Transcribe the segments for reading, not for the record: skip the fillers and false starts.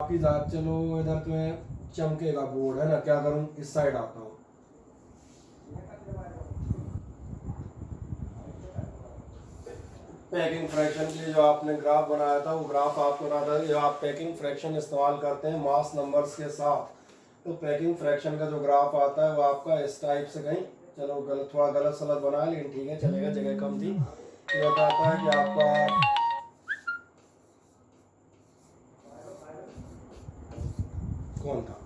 आपकी जात चलो इधर तुम्हें चमकेगा बोर्ड है ना, क्या करूं इस साइड आता हूँ। पैकिंग फ्रैक्शन के लिए जो आपने ग्राफ बनाया था वो ग्राफ आपको ना था, जो आप पैकिंग फ्रैक्शन इस्तेमाल करते हैं मास नंबर्स के साथ, तो पैकिंग फ्रैक्शन का जो ग्राफ आता है वो आपका इस टाइप से कहीं चलो गलत थोड़ा गलत सलत बनाया लेकिन ठीक है चलेगा, जगह कम थी। ये बताता है कि आपका कौन था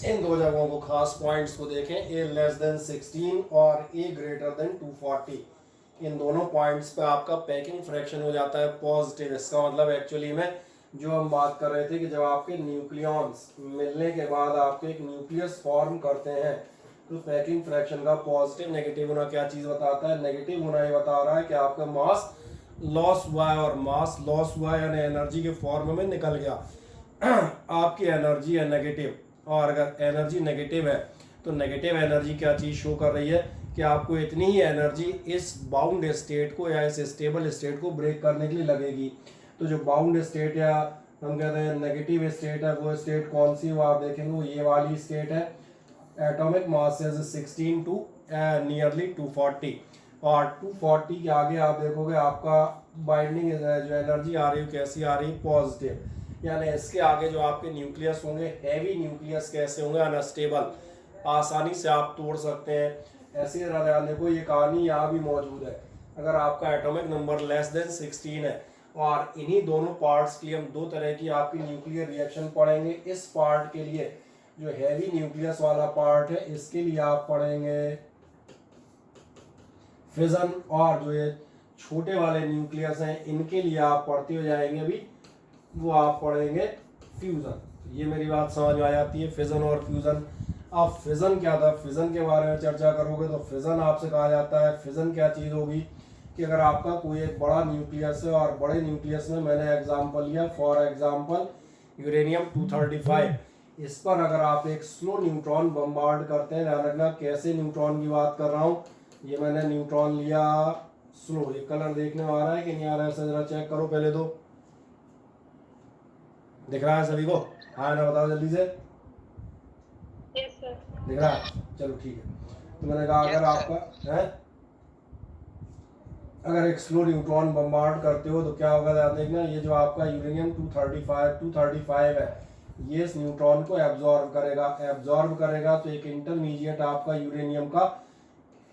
इन दो जगहों को खास पॉइंट्स को देखें, ए लेस देन 16 और ए ग्रेटर देन 240। इन दोनों पॉइंट्स पे आपका पैकिंग फ्रैक्शन हो जाता है पॉजिटिव। इसका मतलब एक्चुअली में जो हम बात कर रहे थे कि जब आपके न्यूक्लियॉन्स मिलने के बाद आपके एक न्यूक्लियस फॉर्म करते हैं तो पैकिंग फ्रैक्शन का पॉजिटिव नेगेटिव होना क्या चीज़ बताता है, नेगेटिव होना ये बता रहा है कि आपका मास लॉस हुआ है, और मास लॉस हुआ है यानी एनर्जी के फॉर्म में निकल गया। आपकी एनर्जी है नेगेटिव, और अगर एनर्जी नेगेटिव है तो नेगेटिव एनर्जी क्या चीज़ शो कर रही है कि आपको इतनी ही एनर्जी इस बाउंड स्टेट को या इस स्टेबल स्टेट को ब्रेक करने के लिए लगेगी। तो जो बाउंड स्टेट या हम कहते हैं नेगेटिव स्टेट है वो स्टेट कौन सी, वो आप देखेंगे वो ये वाली स्टेट है। Atomic mass is 16 to nearly 240, और 240 के आगे आप देखोगे आपका बाइंडिंग जो एनर्जी आ रही है कैसी आ रही है, पॉजिटिव। यानी इसके आगे जो आपके न्यूक्लियस होंगे हैवी न्यूक्लियस कैसे होंगे, अनस्टेबल, आसानी से आप तोड़ सकते हैं। ऐसे देखो ये कहानी यहाँ भी मौजूद है। अगर आपका एटॉमिक नंबर लेस देन 16 है, और इन्हीं दोनों पार्ट्स के लिए हम दो तरह की आपकी न्यूक्लियर रिएक्शन पढ़ेंगे। इस पार्ट के लिए जो हैवी न्यूक्लियस वाला पार्ट है इसके लिए आप पढ़ेंगे फिजन, और जो ये छोटे वाले न्यूक्लियस हैं इनके लिए आप पढ़ते हो जाएंगे अभी, वो आप पढ़ेंगे फ्यूजन। ये मेरी बात समझ में आ जाती है, फिजन और फ्यूजन। अब फिजन क्या था, फिजन के बारे में चर्चा करोगे तो फिजन आपसे कहा जाता है, फिजन क्या चीज़ होगी कि अगर आपका कोई एक बड़ा न्यूक्लियस है और बड़े न्यूक्लियस में मैंने एग्जांपल लिया, फॉर एग्जांपल यूरेनियम 235, इस पर अगर आप एक स्लो न्यूट्रॉन बम्बार्ड करते हैं, ध्यान रखना कैसे न्यूट्रॉन की बात कर रहा हूँ, ये मैंने न्यूट्रॉन लिया स्लो। ये कलर देखने में आ रहा है कि नहीं आ रहा है, जरा चेक करो पहले तो, दिख रहा है सभी को? हाँ ना, बताओ जल्दी से। Yes sir. दिख रहा है, चलो ठीक है। तो मैंने कहा अगर आपका है, अगर एक स्लो न्यूट्रॉन बम्बार्ड करते हो तो क्या होगा, ध्यान देखना। ये जो आपका यूरेनियम 235 है, ये इस न्यूट्रॉन को एब्जॉर्ब करेगा तो एक इंटरमीडिएट आपका यूरेनियम का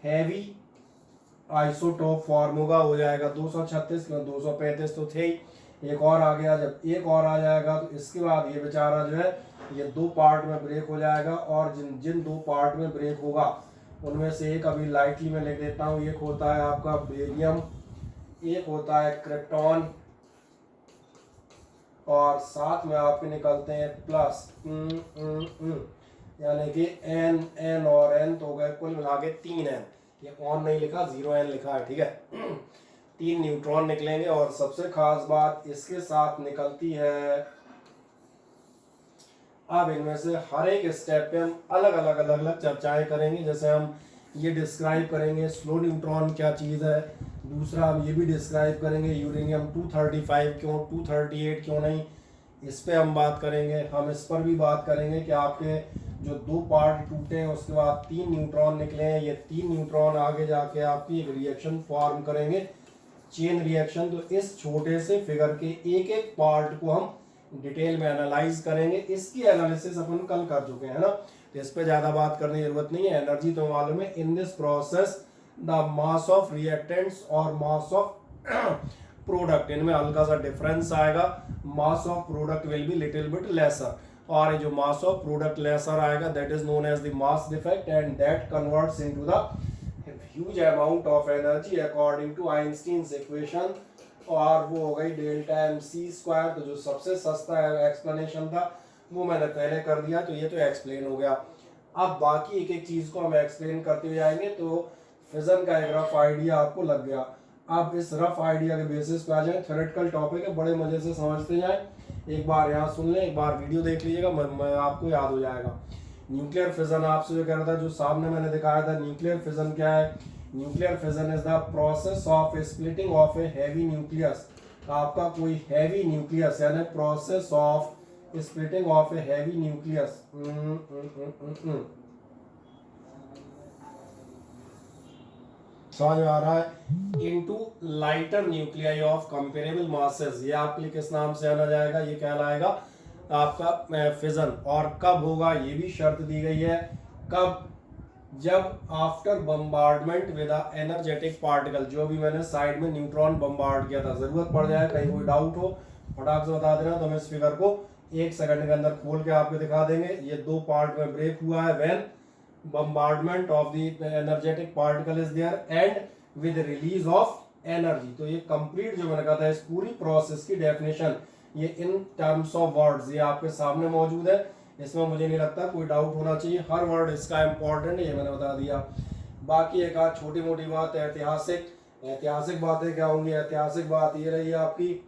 हैवी आइसोटोप फॉर्म होगा, हो जाएगा 236, 235 तो थे ही, एक और आ गया। जब एक और आ जाएगा तो इसके बाद ये बेचारा जो है ये दो पार्ट में ब्रेक हो जाएगा, और जिन जिन दो पार्ट में ब्रेक होगा उनमें से एक अभी लाइटली मैं लिख देता हूँ, एक होता है आपका बेरियम, एक होता है क्रिप्टॉन, और साथ में आपके निकलते हैं प्लस यानी कि एन एन और एन, तो हो गए कुल मिला के 3 एन। ये ऑन नहीं लिखा, 0 एन लिखा है, ठीक है। 3 न्यूट्रॉन निकलेंगे, और सबसे खास बात इसके साथ निकलती है, अब इनमें से हर एक स्टेप पे हम अलग अलग चर्चाएं करेंगे। जैसे हम ये डिस्क्राइब करेंगे स्लो न्यूट्रॉन क्या चीज़ है, दूसरा हम ये भी डिस्क्राइब करेंगे यूरेनियम 235 क्यों, 238 क्यों नहीं, इस पे हम बात करेंगे। हम इस पर भी बात करेंगे कि आपके जो दो पार्ट टूटे हैं उसके बाद 3 न्यूट्रॉन निकले हैं, ये 3 न्यूट्रॉन आगे जाके आपकी एक रिएक्शन फॉर्म करेंगे, चेन रिएक्शन। तो इस छोटे से फिगर के एक एक पार्ट को हम डिटेल में एनालाइज करेंगे। इसकी एनालिसिस अपन कल कर चुके हैं ना, तो इस पे ज्यादा बात करने की जरूरत नहीं है। एनर्जी तो मालूम है। In this process the mass of reactants और मास ऑफ प्रोडक्ट, इनमें हल्का सा डिफरेंस आएगा। Mass of product will be little bit lesser, और ये जो मास ऑफ प्रोडक्ट लेसर आएगा that is known as the mass defect, and that converts into the huge amount of energy according to Einstein's equation, और वो हो गई delta M C square. तो जो सबसे सस्ता एक्सप्लेनेशन था वो मैंने पहले कर दिया, तो ये तो एक्सप्लेन हो गया। अब बाकी एक एक चीज को हम एक्सप्लेन करते हुए जाएंगे, तो फिजन का एक रफ आइडिया आपको लग गया। अब इस रफ आइडिया के बेसिस पे आ जाए, थ्योरेटिकल टॉपिक है, बड़े मजे से समझते जाए। एक बार यहाँ सुन लें, एक बार वीडियो देख लीजिएगा, मैं आपको याद हो जाएगा। न्यूक्लियर फिजन आपसे जो कह रहा था, जो सामने मैंने दिखाया था न्यूक्लियर फिजन क्या है, nuclear fission is the process of splitting of a heavy nucleus. आपका कोई हैवी न्यूक्लियस यानी process of splitting of a heavy nucleus समझ में आ रहा है, into lighter nuclei of comparable masses. ये आपके लिए किस नाम से आना जाएगा, ये कहलाएगा आपका फिजन। और कब होगा ये भी शर्त दी गई है, कब, जब after bombardment with energetic particle, जो भी मैंने साइड में न्यूट्रॉन बम्बार्ड किया था, जरूरत पड़ जाए कहीं कोई डाउट हो फटाक से बता देना, तो हम इस फिगर को 1 सेकंड के अंदर खोल के आपको दिखा देंगे। ये 2 पार्ट में ब्रेक हुआ है when bombardment of the energetic particle is there and with release of energy। तो ये कंप्लीट जो मैंने कहा था इस पूरी प्रोसेस की डेफिनेशन ये इन टर्म्स ऑफ वर्ड्स ये आपके सामने मौजूद है, इसमें मुझे नहीं लगता कोई डाउट होना चाहिए, हर वर्ड इसका इंपॉर्टेंट है, ये मैंने बता दिया। बाकी एक आध छोटी मोटी बात है, ऐतिहासिक बातें क्या होंगी, ऐतिहासिक बात ये रही आपकी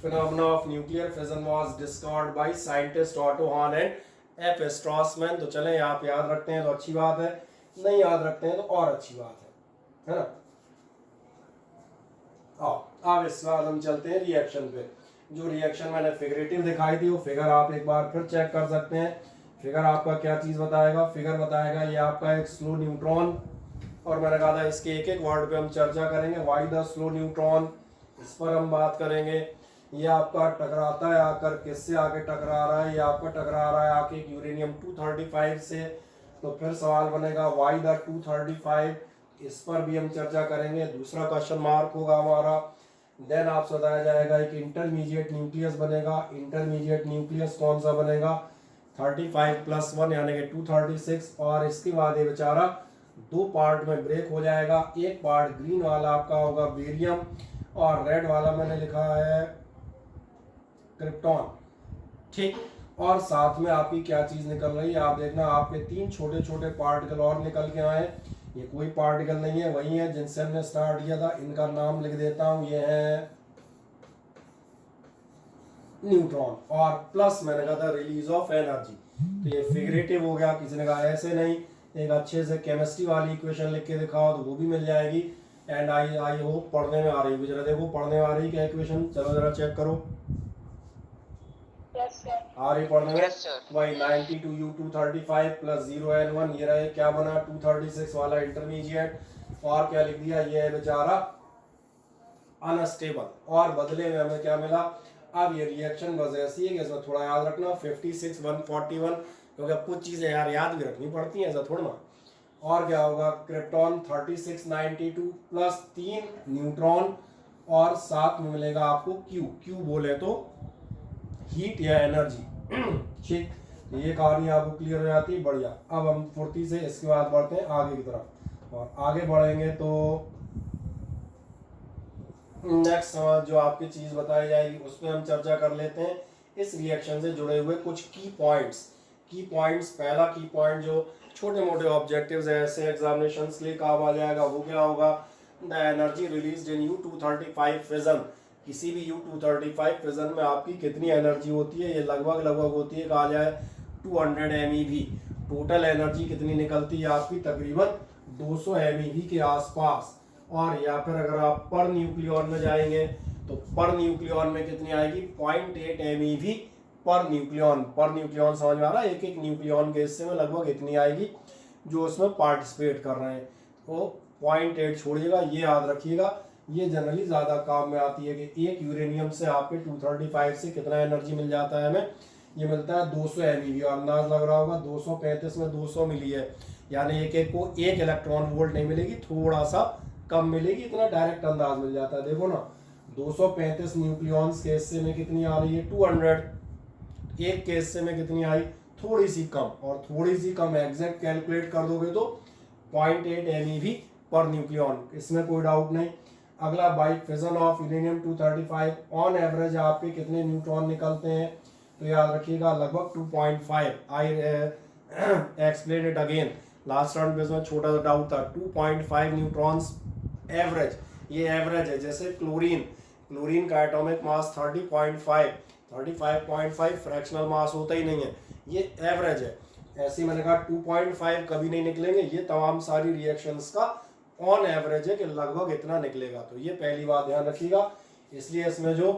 phenomena of nuclear fission was discovered by scientist Otto Hahn and F. Strassmann। तो चलें आप याद रखते हैं तो अच्छी बात है, नहीं याद रखते हैं तो और अच्छी बात है ना। अब इसके बाद हम चलते हैं रिएक्शन पे। जो रिएक्शन मैंने फिगरेटिव दिखाई थी वो फिगर आप एक बार फिर चेक कर सकते हैं। फिगर आपका क्या चीज बताएगा, फिगर बताएगा ये आपका एक स्लो न्यूट्रॉन, और मैंने कहा था इसके एक एक वर्ड पे हम चर्चा करेंगे। व्हाई द स्लो न्यूट्रॉन, इस पर हम बात करेंगे। ये आपका टकराता है आकर, किससे आके टकरा रहा है, ये आपका टकरा रहा है आके यूरेनियम 235 से। तो फिर सवाल बनेगा व्हाई द 235, इस पर भी हम चर्चा करेंगे, दूसरा क्वेश्चन मार्क होगा हमारा। देन आपसे बताया जाएगा एक इंटरमीडिएट न्यूक्लियस बनेगा। इंटरमीडिएट न्यूक्लियस कौन सा बनेगा, 35+1 यानी कि 236। और इसके बाद ये बेचारा 2 पार्ट में ब्रेक हो जाएगा। एक पार्ट ग्रीन वाला आपका होगा बेरियम, और रेड वाला मैंने लिखा है क्रिप्टॉन, ठीक। और साथ में आपकी क्या चीज निकल रही है, आप देखना आपके 3 छोटे छोटे पार्टिकल और निकल के आए। ये कोई पार्टिकल नहीं है, वही है जिनसे हमने स्टार्ट किया था, इनका नाम लिख देता हूं, ये है न्यूट्रॉन। और प्लस मैंने कहा था रिलीज ऑफ एनर्जी। तो ये फिगरेटिव हो गया, किसी ने कहा ऐसे नहीं, एक अच्छे से केमिस्ट्री वाली इक्वेशन लिख के दिखाओ तो वो भी मिल जाएगी। एंड आई होप पढ़ने में आ रही है, जरा देखो पढ़ने में आ रही क्या इक्वेशन, चलो जरा चेक करो। आ रही पढ़ने में, वही 92U235 + 0N1, ये रहे क्या बना 236 वाला इंटरमीडिएट। और क्या लिख दिया, ये है बेचारा अनस्टेबल, और बदले में हमें क्या मिला। अब ये रिएक्शन बस ऐसी है कि इसमें थोड़ा याद रखना 56 141, क्योंकि अब कुछ चीजें यार याद भी रखनी पड़ती हैं, ऐसा थोड़ा ना। और क्या होगा, क्रिप्टॉन 3692 + 3 न्यूट्रॉन, और साथ में मिलेगा आपको क्यू बोले तो हीट या एनर्जी, ठीक। ये कहानी आपको क्लियर हो जाती है, बढ़िया। अब हम फुर्ती से इसके बाद बढ़ते हैं आगे की तरफ, और आगे बढ़ेंगे तो नेक्स्ट जो आपकी चीज बताई जाएगी उस पर हम चर्चा कर लेते हैं। इस रिएक्शन से जुड़े हुए कुछ की पॉइंट्स। पहला की पॉइंट जो छोटे मोटे ऑब्जेक्टिव्स है ऐसे एग्जामिनेशंस के लिए काम आ जाएगा, वो क्या होगा, the energy released in U235 fission. किसी भी U235 फिजन में आपकी कितनी एनर्जी होती है, ये लगभग होती है, कहा जाए 200 MeV। टोटल एनर्जी कितनी निकलती है आपकी, तकरीबन 200 MeV के आसपास। और या फिर अगर आप पर न्यूक्लियॉन में जाएंगे तो पर न्यूक्लियॉन में कितनी आएगी, 0.8 MeV पर न्यूक्लियॉन समझ में आ रहा है, एक न्यूक्लियॉन के हिस्से में लगभग इतनी आएगी जो उसमें पार्टिसिपेट कर रहे हैं। तो 0.8 छोड़िएगा, ये याद रखिएगा, ये जनरली ज्यादा काम में आती है कि एक यूरेनियम से आपके 235 से कितना एनर्जी मिल जाता है हमें, ये मिलता है 200 MeV। और अंदाज लग रहा होगा 235 में 200 मिली है, यानी एक को 1 इलेक्ट्रॉन वोल्ट नहीं मिलेगी, थोड़ा सा कम मिलेगी, इतना डायरेक्ट अंदाज मिल जाता है। देखो ना 235 न्यूक्लियॉन्स के हिस्से में कितनी आ रही है 200, एक के हिस्से में कितनी आई, थोड़ी सी कम, और थोड़ी सी कम एग्जैक्ट कैलकुलेट कर दोगे तो 0.8 MeV पर न्यूक्लियॉन, इसमें कोई डाउट नहीं। अगला by fission of uranium 235 on average आपके कितने न्यूट्रॉन निकलते हैं, तो याद रखिएगा लगभग 2.5। I explain it again, last round में इसमें छोटा सा डाउट था, 2.5 न्यूट्रॉन्स एवरेज। ये एवरेज है, जैसे क्लोरीन का एटॉमिक मास 35.5 फ्रैक्शनल मास होता ही नहीं है, ये एवरेज है। ऐसे मैंने कहा 2.5 कभी नहीं निकलेंगे, ये तमाम सारी रिएक्शंस का ऑन एवरेज है कि लगभग इतना निकलेगा। तो ये पहली बात ध्यान रखिएगा। इसलिए इसमें जो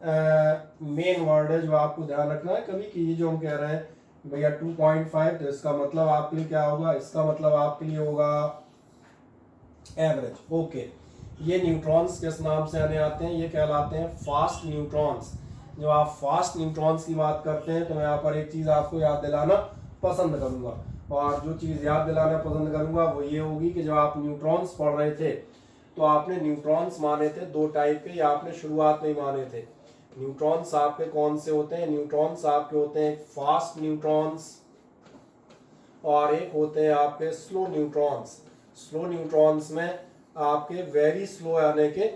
मेन वर्ड है जो आपको ध्यान रखना है कभी कि ये जो हम कह रहे हैं भैया 2.5, तो इसका मतलब आपके लिए क्या होगा, इसका मतलब आपके लिए होगा एवरेज। ओके, ये न्यूट्रॉन्स किस नाम से आने आते हैं, ये कहलाते हैं फास्ट न्यूट्रॉन्स। जब आप फास्ट न्यूट्रॉन्स की बात करते हैं तो मैं यहाँ पर एक चीज़ आपको याद दिलाना पसंद करूंगा, और जो चीज़ याद दिलाना पसंद करूंगा वो ये होगी कि जब आप न्यूट्रॉन्स पढ़ रहे थे तो आपने न्यूट्रॉन्स माने थे दो टाइप के, या आपने शुरुआत में ही माने थे। न्यूट्रॉन्स आपके कौन से होते हैं, न्यूट्रॉन्स आपके होते हैं फास्ट न्यूट्रॉन्स और एक होते हैं आपके स्लो न्यूट्रॉन्स। स्लो न्यूट्रॉन्स में आपके वेरी स्लो यानी के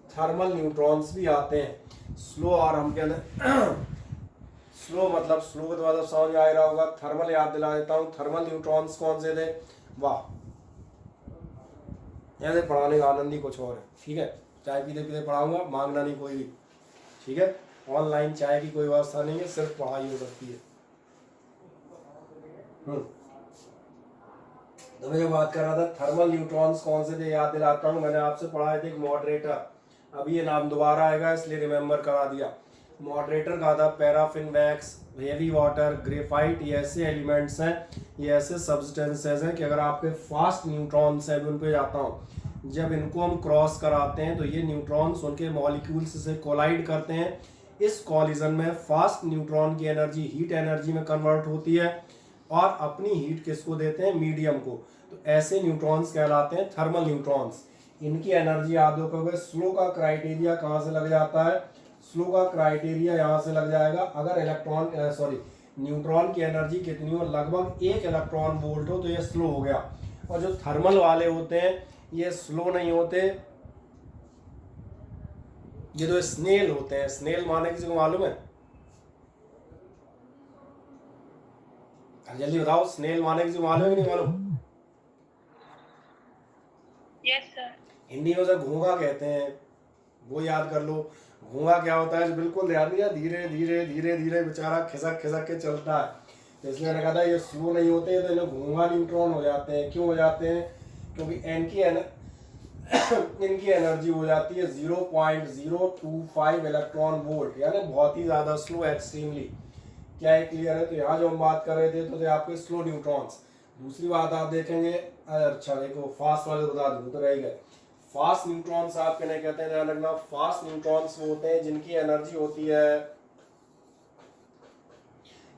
थर्मल न्यूट्रॉन्स भी आते हैं। स्लो और हम कहते स्लो मतलब स्लो का मतलब समझ आ रहा होगा। थर्मल याद दिला देता हूँ, थर्मल न्यूट्रॉन्स कौन से थे, वाह, ऐसे पढ़ाने का आनंद ही कुछ और है। ठीक है, चाय पीते पीते पढ़ाऊंगा, मांगना नहीं कोई भी। ठीक है, ऑनलाइन चाय की कोई व्यवस्था नहीं है, सिर्फ पढ़ाई हो सकती है। तो मैं जो बात कर रहा था थर्मल न्यूट्रॉन्स कौन से थे याद दिलाता हूँ। मैंने आपसे पढ़ाए थे एक मॉडरेटर, अभी ये नाम दोबारा आएगा इसलिए रिमेम्बर करा दिया। मॉडरेटर का था paraffin wax, heavy water, graphite, ये ऐसे एलिमेंट्स हैं, ये ऐसे सब्सटेंसेज हैं कि अगर आपके फास्ट न्यूट्रॉन्स हैं, उन पे जाता हूँ, जब इनको हम क्रॉस कराते हैं तो ये न्यूट्रॉन्स उनके मॉलिक्यूल्स से कोलाइड करते हैं। इस कॉलिजन में फास्ट न्यूट्रॉन की एनर्जी हीट एनर्जी में कन्वर्ट होती है और अपनी हीट किसको देते हैं, मीडियम को। तो ऐसे न्यूट्रॉन्स कहलाते हैं थर्मल न्यूट्रॉन्स। इनकी एनर्जी याद रखोगे। स्लो का क्राइटेरिया कहाँ से लग जाता है, स्लो का क्राइटेरिया यहाँ से लग जाएगा अगर न्यूट्रॉन की एनर्जी कितनी हो, लगभग 1 इलेक्ट्रॉन वोल्ट हो तो ये स्लो हो गया। और जो थर्मल वाले होते हैं ये स्लो नहीं होते, ये तो स्नेल होते हैं। स्नेल माने किसी को मालूम है, जल्दी बताओ, स्नेल माने किसी को मालूम है कि नहीं मालूम? Yes sir. हिंदी में उसे घोंघा कहते हैं, वो याद कर लो। घोंघा क्या होता है, बिल्कुल ध्यान दिया, धीरे धीरे धीरे धीरे बेचारा खिसक खिसक के चलता है। तो इसलिए मैंने कहा था ये स्लो नहीं होते तो इन्हें घोंघा न्यूट्रॉन हो जाते हैं। क्यों हो जाते हैं, क्योंकि इनकी एनर्जी हो जाती है 0.025 इलेक्ट्रॉन वोल्ट, यानी बहुत ही ज्यादा स्लो, एक्सट्रीमली। क्या है, क्लियर है? तो यहाँ जो हम बात कर रहे थे तो थे आपके स्लो न्यूट्रॉन्स। दूसरी बात आप देखेंगे, अच्छा देखो फास्ट वाले बता दूँ तो रह गए। फास्ट न्यूट्रॉन्स आपके नहीं कहते हैं, ध्यान रखना। फास्ट न्यूट्रॉन्स वो होते हैं जिनकी एनर्जी होती है,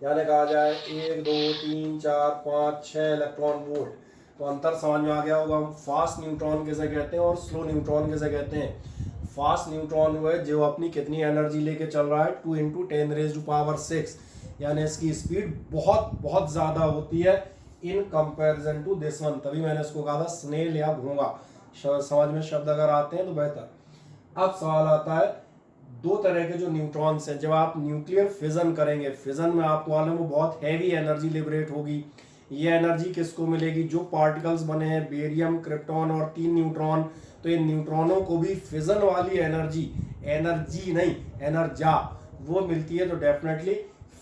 यानी कहा जाए 1 2 3 4 5 6 इलेक्ट्रॉन वोल्ट। तो अंतर समझ में आ गया होगा। हम फास्ट न्यूट्रॉन किसे कहते हैं और स्लो न्यूट्रॉन किसे कहते हैं। फास्ट न्यूट्रॉन वो है जो अपनी कितनी एनर्जी लेके चल रहा है, 2 × 10⁶, यानी इसकी स्पीड बहुत बहुत ज़्यादा होती है in comparison to this one. तभी मैंने इसको कहा था स्नेल या घोंघा। समझ में शब्द अगर आते हैं तो बेहतर। अब सवाल आता है, दो तरह के जो न्यूट्रॉन्स हैं, जब आप न्यूक्लियर फिजन करेंगे, फिजन में आपको मालूम है बहुत हैवी एनर्जी लिबरेट होगी। ये एनर्जी किसको मिलेगी, जो पार्टिकल्स बने हैं बेरियम, क्रिप्टॉन और 3 न्यूट्रॉन, तो इन न्यूट्रॉनों को भी फिजन वाली एनर्जी नहीं एनर्जा वो मिलती है। तो डेफिनेटली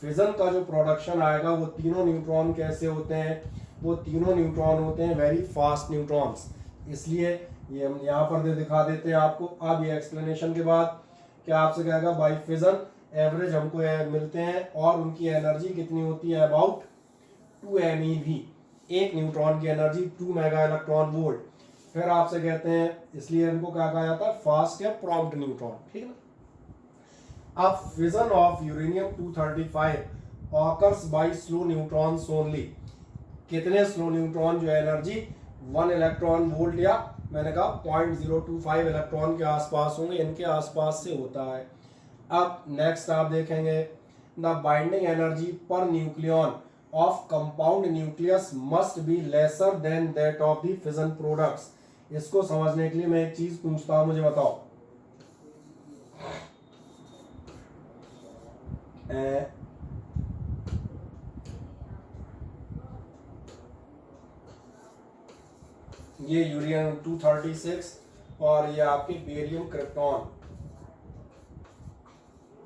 फिजन का जो प्रोडक्शन आएगा वो तीनों न्यूट्रॉन कैसे होते हैं, वो तीनों न्यूट्रॉन होते हैं वेरी फास्ट न्यूट्रॉन्स। इसलिए ये हम यहाँ पर दिखा देते हैं आपको। अब ये एक्सप्लेनेशन के बाद क्या आपसे कहेगा, बाई फिजन एवरेज हमको मिलते हैं और उनकी एनर्जी कितनी होती है, अबाउट 2 MeV। एक न्यूट्रॉन की एनर्जी 2 मेगा इलेक्ट्रॉन वोल्ट। फिर आपसे कहते हैं, इसलिए इनको क्या कहा जाता है, फास्ट या प्रॉम्प्ट न्यूट्रॉन। ठीक है ना। अब fission of uranium 235 occurs by slow neutrons only. कितने स्लो न्यूट्रॉन जो एनर्जी 1 इलेक्ट्रॉन वोल्ट या मैंने कहा 0.025 इलेक्ट्रॉन के आसपास होंगे, इनके आसपास से होता है। अब नेक्स्ट आप देखेंगे, the binding energy per nucleon of compound nucleus must be lesser than that of the fission products. इसको समझने के लिए मैं एक चीज पूछता हूं, मुझे बताओ, ये यूरेनियम 236 और ये आपके बेरियम क्रिप्टॉन।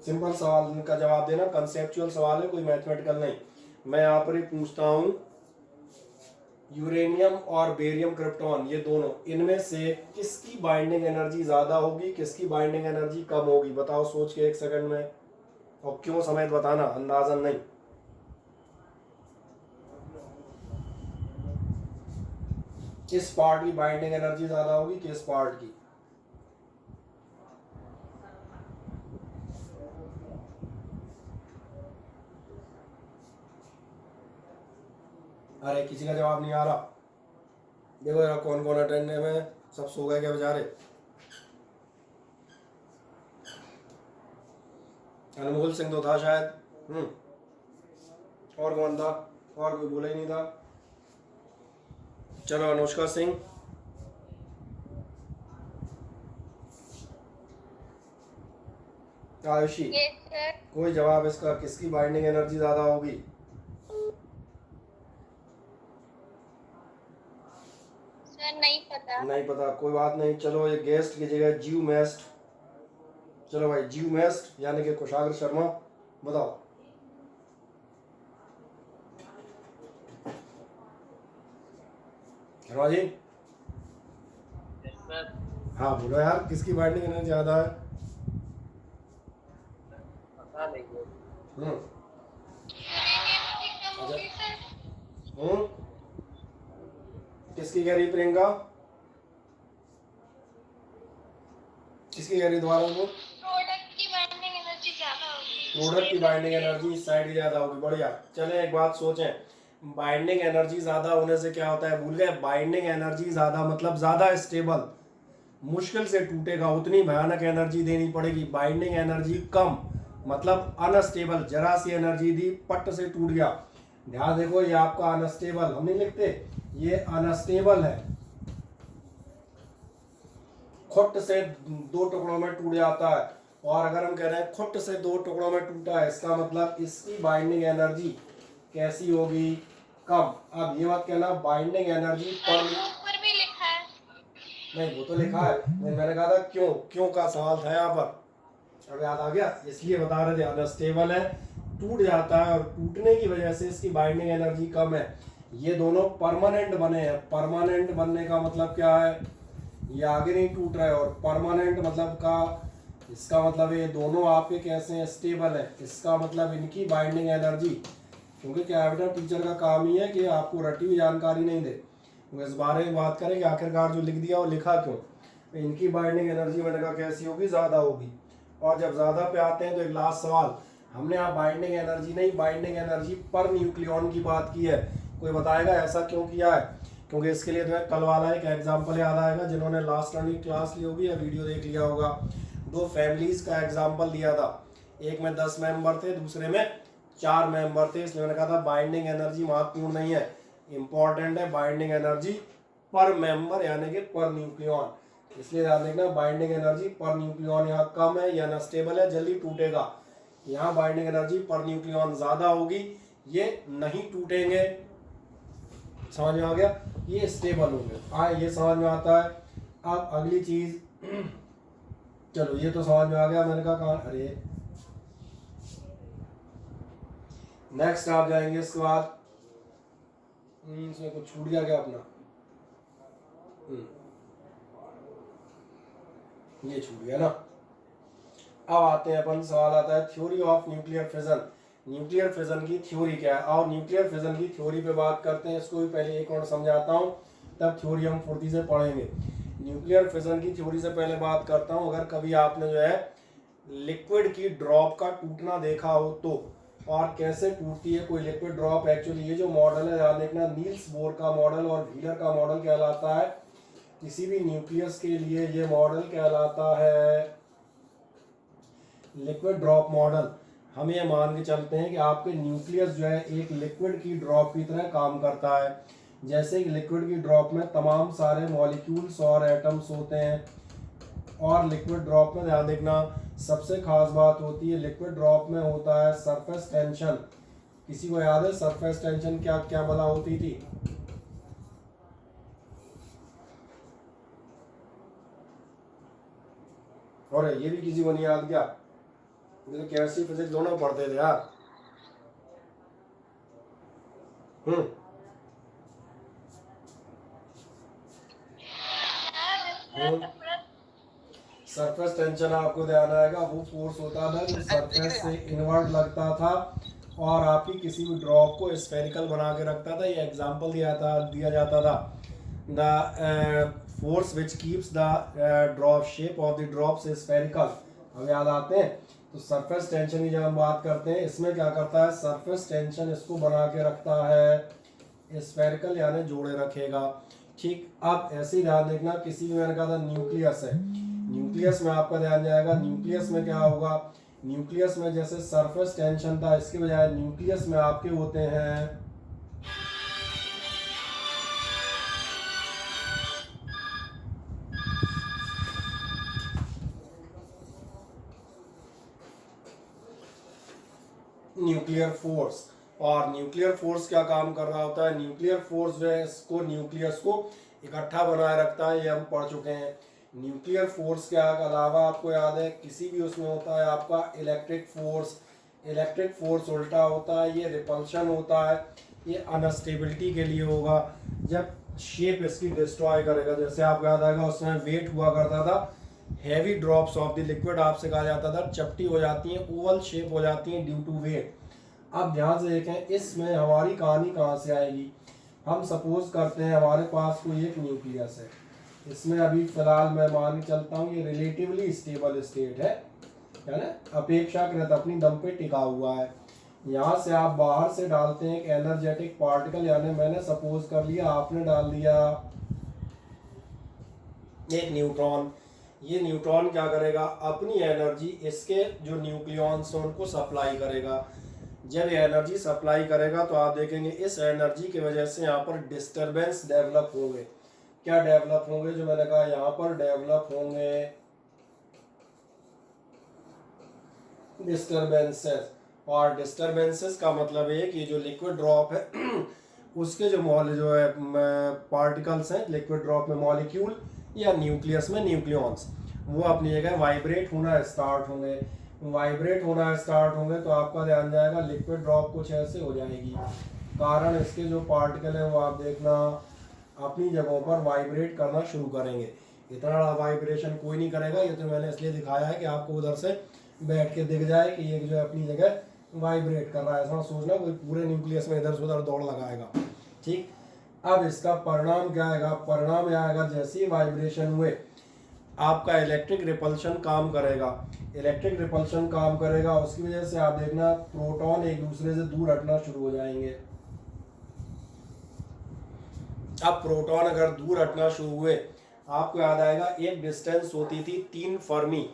सिंपल सवाल का जवाब देना, कंसेप्चुअल सवाल है, कोई मैथमेटिकल नहीं। मैं यहाँ पर ही पूछता हूँ, यूरेनियम और बेरियम क्रिप्टॉन ये दोनों, इनमें से किसकी बाइंडिंग एनर्जी ज्यादा होगी, किसकी बाइंडिंग एनर्जी कम होगी? बताओ सोच के 1 सेकंड में, और क्यों समेत बताना, अंदाजन नहीं। किस पार्ट की बाइंडिंग एनर्जी ज्यादा होगी, किस पार्ट की? अरे किसी का जवाब नहीं आ रहा। देखो यार कौन कौन अटेंड में, सब सो गए क्या बेचारे? अनमोल सिंह तो था शायद। और कौन था? और कोई बोला ही नहीं था। चलो अनुष्का सिंह, आयुषी, यस सर। कोई जवाब इसका, किसकी बाइंडिंग एनर्जी ज्यादा होगी? सर नहीं पता। नहीं पता, कोई बात नहीं। चलो ये गेस्ट की जगह जीव मेस्ट। चलो भाई जीव मेस्ट यानी कि कुशाग्र शर्मा, बताओ। Sharma ji, yes sir. हाँ बोलो यार, किसकी बाइंडिंग एनर्जी ज्यादा है? पता नहीं है। हम्म यूरेनियम की कम होगी सर। हम्म किसकी कह रही प्रियंका? किसकी कह रही दोबारा वो? प्रोडक्ट की बाइंडिंग एनर्जी ज्यादा होगी। प्रोडक्ट की बाइंडिंग एनर्जी इस साइड की ज्यादा होगी। बढ़िया। चले एक बात सोचें, बाइंडिंग एनर्जी ज्यादा होने से क्या होता है, भूल गए? बाइंडिंग एनर्जी ज्यादा मतलब ज्यादा स्टेबल, मुश्किल से टूटेगा, उतनी भयानक एनर्जी देनी पड़ेगी। बाइंडिंग एनर्जी कम मतलब अनस्टेबल, जरा सी एनर्जी दी पट से टूट गया। ध्यान देखो, ये आपका अनस्टेबल, हम नहीं लिखते, ये अनस्टेबल है, खुट से 2 टुकड़ों में टूट जाता है। और अगर हम कह रहे हैं खुट से 2 टुकड़ों में टूटा है, इसका मतलब इसकी बाइंडिंग एनर्जी कैसी होगी? कम। अब ये मत कहना बाइंडिंग एनर्जी पर, ऊपर भी लिखा है। नहीं वो तो लिखा है, मैंने कहा था क्यों, क्यों का सवाल था यहाँ पर, अब याद आ गया, इसलिए बता रहे थे। अनस्टेबल है, टूट जाता है, और टूटने की वजह से इसकी बाइंडिंग एनर्जी कम है। ये दोनों परमानेंट बने हैं। परमानेंट बनने का मतलब क्या है? ये आगे नहीं टूट रहा है, और परमानेंट मतलब का, इसका मतलब ये दोनों आपके कैसे हैं, स्टेबल है। इसका मतलब इनकी बाइंडिंग एनर्जी, क्योंकि क्या है बेटा, टीचर का काम ही है कि आपको रटी हुई जानकारी नहीं दे, वो इस बारे में बात करें कि आखिरकार जो लिख दिया वो लिखा क्यों। तो इनकी बाइंडिंग एनर्जी मैंने कहा कैसी होगी, ज़्यादा होगी। और जब ज़्यादा पे आते हैं तो एक लास्ट सवाल, हमने यहाँ बाइंडिंग एनर्जी नहीं, बाइंडिंग एनर्जी पर न्यूक्लियॉन की बात की है। कोई बताएगा ऐसा क्यों किया है? क्योंकि इसके लिए तुम्हें कल वाला एक एग्जाम्पल याद आएगा, जिन्होंने लास्ट रनिंग क्लास ली होगी या वीडियो देख लिया होगा। 2 फैमिलीज का एग्जाम्पल दिया था, एक में 10 मेंबर थे, दूसरे में 4 मेंबर थे। इसलिए मैंने कहा था बाइंडिंग एनर्जी महत्वपूर्ण नहीं है, इंपॉर्टेंट है बाइंडिंग एनर्जी पर मेंबर यानी कि पर न्यूक्लियॉन। इसलिए ध्यान देखना, बाइंडिंग एनर्जी पर न्यूक्लियॉन यहाँ कम है या अनस्टेबल है, जल्दी टूटेगा। यहाँ बाइंडिंग एनर्जी पर न्यूक्लियॉन ज्यादा होगी, ये नहीं टूटेंगे। समझ में आ गया? ये स्टेबल होंगे। ये समझ में आता है। अब अगली चीज चलो ये तो समझ में आ गया, मैंने कहा कहाँ, अरे नेक्स्ट आप जाएंगे इसके बाद, इसमें कुछ छूट गया क्या अपना? ये छूट गया ना। अब आते हैं अपन, सवाल आता है theory of nuclear fission. Nuclear fission की थ्योरी क्या है? और न्यूक्लियर फिजन की थ्योरी पे बात करते हैं। इसको भी पहले एक और समझाता हूँ, तब थ्योरी हम फुर्ती से पढ़ेंगे। न्यूक्लियर फिजन की थ्योरी से पहले बात करता हूँ, अगर कभी आपने जो है लिक्विड की ड्रॉप का टूटना देखा हो तो, और कैसे टूटती है कोई लिक्विड ड्रॉप, एक्चुअली ये जो मॉडल है ध्यान देखना, नील्स बोर का मॉडल और व्हीलर का मॉडल कहलाता है। किसी भी न्यूक्लियस के लिए ये मॉडल कहलाता है लिक्विड ड्रॉप मॉडल। हम ये मान के चलते हैं कि आपके न्यूक्लियस जो है एक लिक्विड की ड्रॉप की तरह काम करता है। जैसे कि लिक्विड की ड्रॉप में तमाम सारे मॉलिक्यूल्स और एटम्स होते हैं, और लिक्विड ड्रॉप में ध्यान देखना सबसे खास बात होती है, लिक्विड ड्रॉप में होता है सरफेस टेंशन। किसी को याद है सरफेस टेंशन क्या क्या भला होती थी? और ये भी किसी को नहीं याद क्या? केमिस्ट्री फिजिक्स दोनों पढ़ते थे यार। हम्म हम्म सरफेस टेंशन आपको ध्यान आएगा, वो फोर्स होता था जो सरफेस से इनवर्ट लगता था और आपकी किसी भी ड्रॉप को स्फेरिकल बना के रखता था। ये एग्जांपल दिया जाता था, the force which keeps the drop shape of the drops spherical. हम याद आते हैं। तो सरफेस टेंशन की जब हम बात करते हैं, इसमें क्या करता है, सरफेस टेंशन इसको बना के रखता है स्फेरिकल, यानी जोड़े रखेगा। ठीक, अब ऐसे ही ध्यान देखना, किसी भी मैंने कहा था न्यूक्लियस है, न्यूक्लियस में आपका ध्यान जाएगा, न्यूक्लियस में क्या होगा, न्यूक्लियस में जैसे सरफेस टेंशन था, इसके बजाय न्यूक्लियस में आपके होते हैं न्यूक्लियर फोर्स। और न्यूक्लियर फोर्स क्या काम कर रहा होता है, न्यूक्लियर फोर्स जो है इसको न्यूक्लियस को इकट्ठा बनाए रखता है, ये हम पढ़ चुके हैं। न्यूक्लियर फोर्स के अलावा आपको याद है किसी भी उसमें होता है आपका इलेक्ट्रिक फोर्स। इलेक्ट्रिक फोर्स उल्टा होता है, ये रिपल्शन होता है, ये अनस्टेबिलिटी के लिए होगा जब शेप इसकी डिस्ट्रॉय करेगा। जैसे आपको याद आएगा उसमें वेट हुआ करता था, heavy drops of the liquid आपसे कहा जाता था चपटी हो जाती हैं, ओवल शेप हो जाती हैं ड्यू टू वेट। अब ध्यान से देखें, इसमें हमारी कहानी कहाँ से आएगी। हम सपोज करते हैं हमारे पास कोई एक न्यूक्लियस है, इसमें अभी फिलहाल मैं मान के चलता हूँ ये रिलेटिवली स्टेबल स्टेट है ना, अपेक्षाकृत अपनी दम पे टिका हुआ है। यहाँ से आप बाहर से डालते हैं एक एनर्जेटिक पार्टिकल, यानी मैंने सपोज कर लिया आपने डाल दिया एक न्यूट्रॉन। ये न्यूट्रॉन क्या करेगा, अपनी एनर्जी इसके जो न्यूक्लियॉन्स हैं उनको सप्लाई करेगा। जब ये एनर्जी सप्लाई करेगा तो आप देखेंगे इस एनर्जी की वजह से यहाँ पर डिस्टरबेंस डेवलप होंगे। क्या डेवलप होंगे, जो मैंने कहा यहाँ पर डेवलप होंगे डिस्टरबेंसेस। और डिस्टरबेंसेस का मतलब है कि जो लिक्विड ड्रॉप है उसके जो है पार्टिकल्स हैं लिक्विड ड्रॉप में, मॉलिक्यूल या न्यूक्लियस में न्यूक्लियॉन्स, वो अपनी जगह वाइब्रेट होना स्टार्ट होंगे। वाइब्रेट होना स्टार्ट होंगे तो आपका ध्यान जाएगा लिक्विड ड्रॉप कुछ ऐसे हो जाएगी। कारण इसके जो पार्टिकल है वो आप देखना अपनी जगहों पर वाइब्रेट करना शुरू करेंगे। इतना बड़ा वाइब्रेशन कोई नहीं करेगा, ये तो मैंने इसलिए दिखाया है कि आपको उधर से बैठ के दिख जाए कि ये जो है अपनी जगह वाइब्रेट कर रहा है। ऐसा सोचना कोई पूरे न्यूक्लियस में इधर से उधर दौड़ लगाएगा। ठीक, अब इसका परिणाम क्या आएगा, परिणाम आएगा जैसे ही वाइब्रेशन हुए आपका इलेक्ट्रिक रिपल्शन काम करेगा। इलेक्ट्रिक रिपल्शन काम करेगा, उसकी वजह से आप देखना प्रोटॉन एक दूसरे से दूर हटना शुरू हो जाएंगे। अब प्रोटॉन अगर दूर हटना शुरू हुए, आपको याद आएगा एक डिस्टेंस होती थी 3 फर्मी।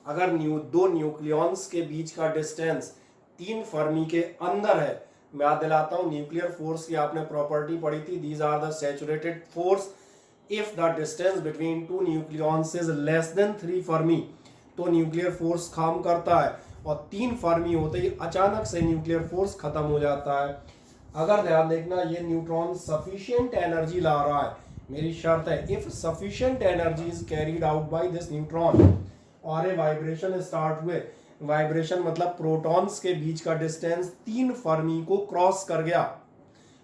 अगर दो न्यूक्लियॉन्स के बीच का डिस्टेंस 3 फर्मी के अंदर है, मैं याद दिलाता हूं न्यूक्लियर फोर्स की आपने प्रॉपर्टी पढ़ी थी, these are the saturated force if the distance between two nucleons is less than 3 fermi, तो न्यूक्लियर फोर्स काम करता है। और 3 फर्मी होते ही अचानक से न्यूक्लियर फोर्स खत्म हो जाता है। अगर ध्यान देखना ये न्यूट्रॉन सफिशिएंट एनर्जी ला रहा है, मेरी शर्त है if sufficient energy is carried out by this neutron और ए वाइब्रेशन स्टार्ट हुए, वाइब्रेशन मतलब प्रोटॉन्स के बीच का डिस्टेंस 3 फर्मी को क्रॉस कर गया,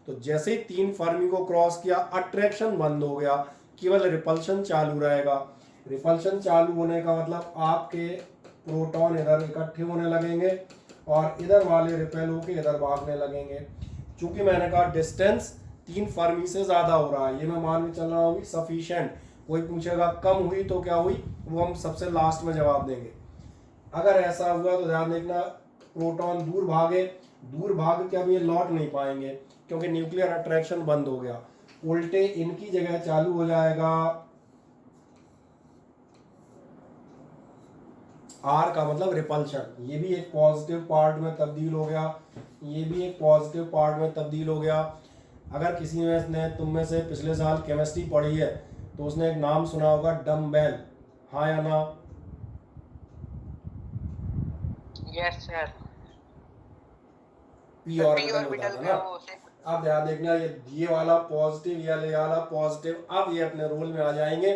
तो जैसे ही 3 फर्मी को क्रॉस किया अट्रैक्शन बंद हो गया, केवल रिपल्शन चालू रहेगा। रिपल्शन चालू होने का मतलब आपके प्रोटॉन इधर इकट्ठे होने लगेंगे और इधर वाले रिपेल होके इधर भागने लगेंगे। चूंकि मैंने कहा डिस्टेंस 3 फर्मी से ज्यादा हो रहा है, ये मैं मान के चल रहा हूँ सफिशिएंट। कोई पूछेगा कम हुई तो क्या हुई, वो हम सबसे लास्ट में जवाब देंगे। अगर ऐसा हुआ तो ध्यान देखना प्रोटॉन दूर भागे, दूर भाग के अब ये लौट नहीं पाएंगे क्योंकि न्यूक्लियर अट्रैक्शन बंद हो गया। उल्टे इनकी जगह चालू हो जाएगा आर का मतलब रिपल्शन, ये भी एक पॉजिटिव पार्ट में तब्दील हो गया, ये भी एक पॉजिटिव पार्ट में तब्दील हो गया। अगर किसी ने तुम में से पिछले साल केमिस्ट्री पढ़ी है तो उसने एक नाम सुना होगा डम्बेल, हाँ या ना? Yes sir. पी ऑर्बिटल होता था ना। अब ध्यान देखना ये वाला पॉजिटिव, ये वाला पॉजिटिव, अब ये अपने रोल में आ जाएंगे।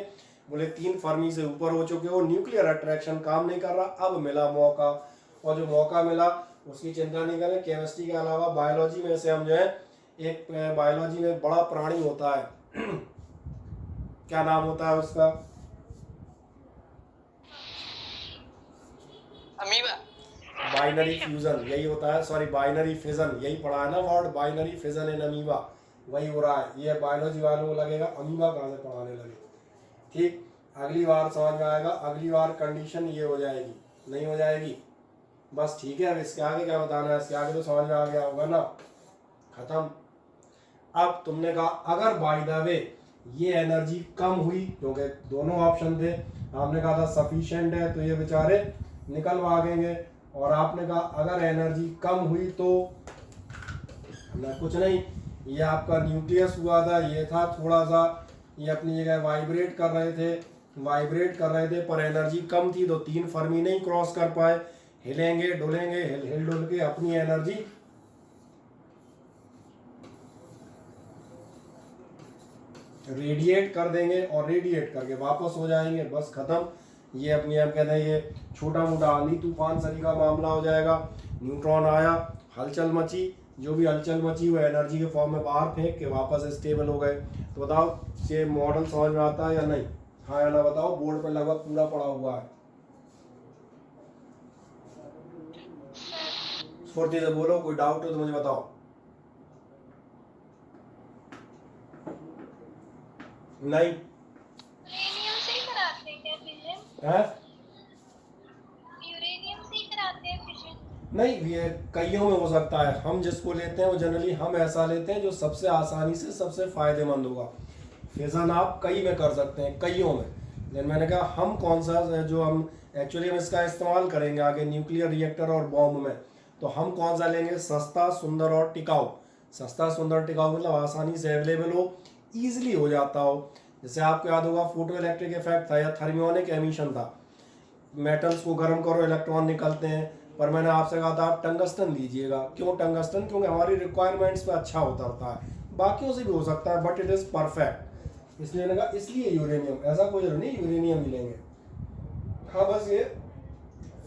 बोले 3 फर्मी से ऊपर हो चुके हो, न्यूक्लियर अट्रैक्शन काम नहीं कर रहा, अब मिला मौका। और जो मौका मिला उसकी चिंता नहीं करें, केमिस्ट्री के अलावा बायोलॉजी में से हम जो है एक बायोलॉजी में बड़ा प्राणी होता है क्या नाम होता है उसका? अमीबा। बाइनरी फ्यूजन यही होता है, सॉरी बाइनरी फिजन, यही पढ़ा है ना word, binary fission in amoeba, वही हो रहा है। ये बायोलॉजी वालों को लगेगा अमीबा कहाँ से पढ़ाने लगे। ठीक, अगली बार समझ में आएगा, अगली बार कंडीशन ये हो जाएगी, नहीं हो जाएगी? बस ठीक है, अब इसके आगे क्या बताना है, इसके आगे तो समझ में आ गया होगा ना, खत्म। अब तुमने कहा अगर बाय द वे ये एनर्जी कम हुई, क्योंकि दोनों ऑप्शन थे, आपने कहा था सफिशिएंट है तो ये बेचारे निकल भागेंगे, और आपने कहा अगर एनर्जी कम हुई तो ना, कुछ नहीं, ये आपका न्यूक्लियस हुआ था, ये था थोड़ा सा, ये अपनी जगह वाइब्रेट कर रहे थे पर एनर्जी कम थी तो 3 फर्मी नहीं क्रॉस कर पाए, हिलेंगे डुलेंगे, हिल डुल के अपनी एनर्जी रेडिएट कर देंगे और रेडिएट करके वापस हो जाएंगे, बस खत्म। ये अपनी आप कहते हैं ये छोटा मोटा आंधी तूफान सरी का मामला हो जाएगा। न्यूट्रॉन आया, हलचल मची, जो भी हलचल मची वो एनर्जी के फॉर्म में बाहर फेंक के वापस स्टेबल हो गए। तो बताओ ये मॉडल समझ में आता है या नहीं? हाँ या ना बताओ, बोर्ड पर लगभग पूरा पड़ा हुआ है, फुर्ती से बोलो, कोई डाउट हो तो मुझे बताओ। नहीं यूरेनियम से ही कराते हैं क्या फिजन? है? यूरेनियम से ही कराते हैं फिजन? नहीं, ये कईयों में हो सकता है, हम जिसको लेते हैं वो जनरली हम ऐसा लेते हैं जो सबसे आसानी से सबसे फायदेमंद होगा। फिजन आप कई में कर सकते हैं, कईयों में, लेकिन मैंने कहा हम कौन सा जो हम एक्चुअली हम इसका इस्तेमाल करेंगे आगे न्यूक्लियर रिएक्टर और बॉम्ब में, तो हम कौन सा लेंगे? सस्ता, सुंदर और टिकाऊ। सस्ता, सुंदर, टिकाऊ मतलब आसानी से अवेलेबल हो, ईजिली हो जाता हो। जैसे आपको याद होगा फोटो इलेक्ट्रिक इफेक्ट था या थर्मियोनिक एमिशन था, मेटल्स को गर्म करो इलेक्ट्रॉन निकलते हैं, पर मैंने आपसे कहा था आप टंगस्टन लीजिएगा। क्यों टंगस्टन? क्योंकि हमारी रिक्वायरमेंट्स पे अच्छा उतरता है, बाकियों से भी हो सकता है बट इट इज़ परफेक्ट, इसलिए मैंने कहा इसलिए यूरेनियम, ऐसा कोई जरूरी नहीं यूरेनियम ही लेंगे। हाँ बस ये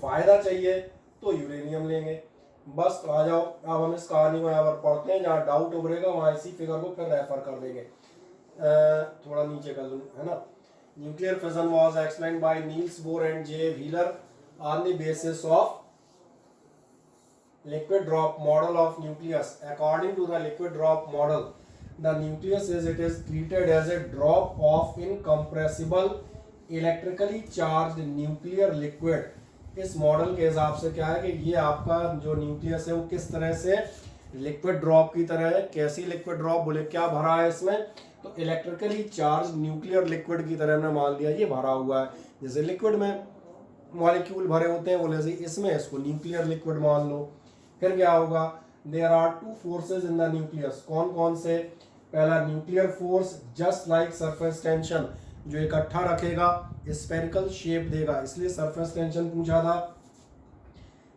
फायदा चाहिए तो यूरेनियम लेंगे, बस। तो आ जाओ, अब हम इस कहानी को यहाँ पर पढ़ते हैं, जहाँ डाउट उभरेगा वहाँ इसी फिगर को फिर रेफर कर देंगे। थोड़ा नीचे कर लूँ, है ना। Nuclear fission was explained bye Niels Bohr and J wheeler on the basis of liquid drop model of nucleus. According to the liquid drop model, the nucleus is treated as a drop of incompressible electrically charged nuclear liquid. इस model के हिसाब से क्या है कि ये आपका जो न्यूक्लियस है वो किस तरह से लिक्विड ड्रॉप की तरह है। कैसी लिक्विड ड्रॉप? बोले क्या भरा है इसमें? तो इलेक्ट्रिकली चार्ज न्यूक्लियर लिक्विड की तरह हमने मान लिया ये भरा हुआ है। जैसे लिक्विड में मॉलिक्यूल भरे होते हैं, बोले इसमें इसको न्यूक्लियर लिक्विड मान लो। फिर क्या होगा? There are 2 forces in the nucleus. कौन कौन से? पहला nuclear force just like surface tension, जो इकट्ठा रखेगा, स्फेरिकल शेप देगा, इसलिए सरफेस टेंशन पूछा था।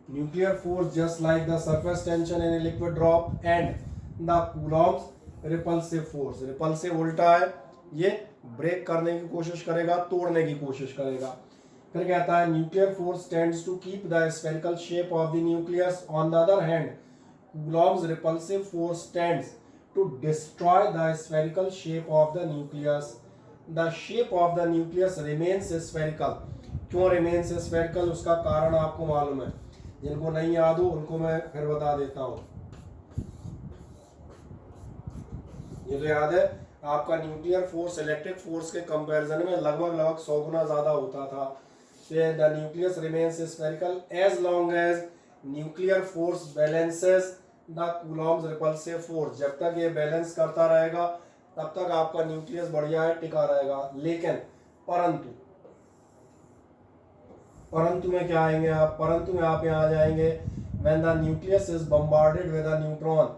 Nuclear force just like the surface tension in a liquid drop and the Coulomb's repulsive force. Repulsive उल्टा है, ये ब्रेक करने की कोशिश करेगा, तोड़ने की कोशिश करेगा। फिर कहता है nuclear force tends to keep the spherical shape of the nucleus. On the other hand Coulomb's repulsive force tends to destroy the spherical shape of the nucleus. The shape of the nucleus remains spherical. क्यों remains spherical? उसका कारण आपको मालूम है, जिनको नहीं याद हो उनको मैं फिर बता देता हूँ। ये तो याद है आपका, न्यूक्लियर फोर्स इलेक्ट्रिक फोर्स के कंपैरिजन में लगभग 100 गुना ज्यादा होता था। The nucleus remains spherical as long as nuclear force balances the Coulomb's repulsive force। जब तक ये बैलेंस करता रहेगा तब तक आपका न्यूक्लियस बढ़िया है, टिका रहेगा। लेकिन परंतु में क्या आएंगे आप? परंतु में आप यहाँ आ जाएंगे when the nucleus is bombarded with a neutron।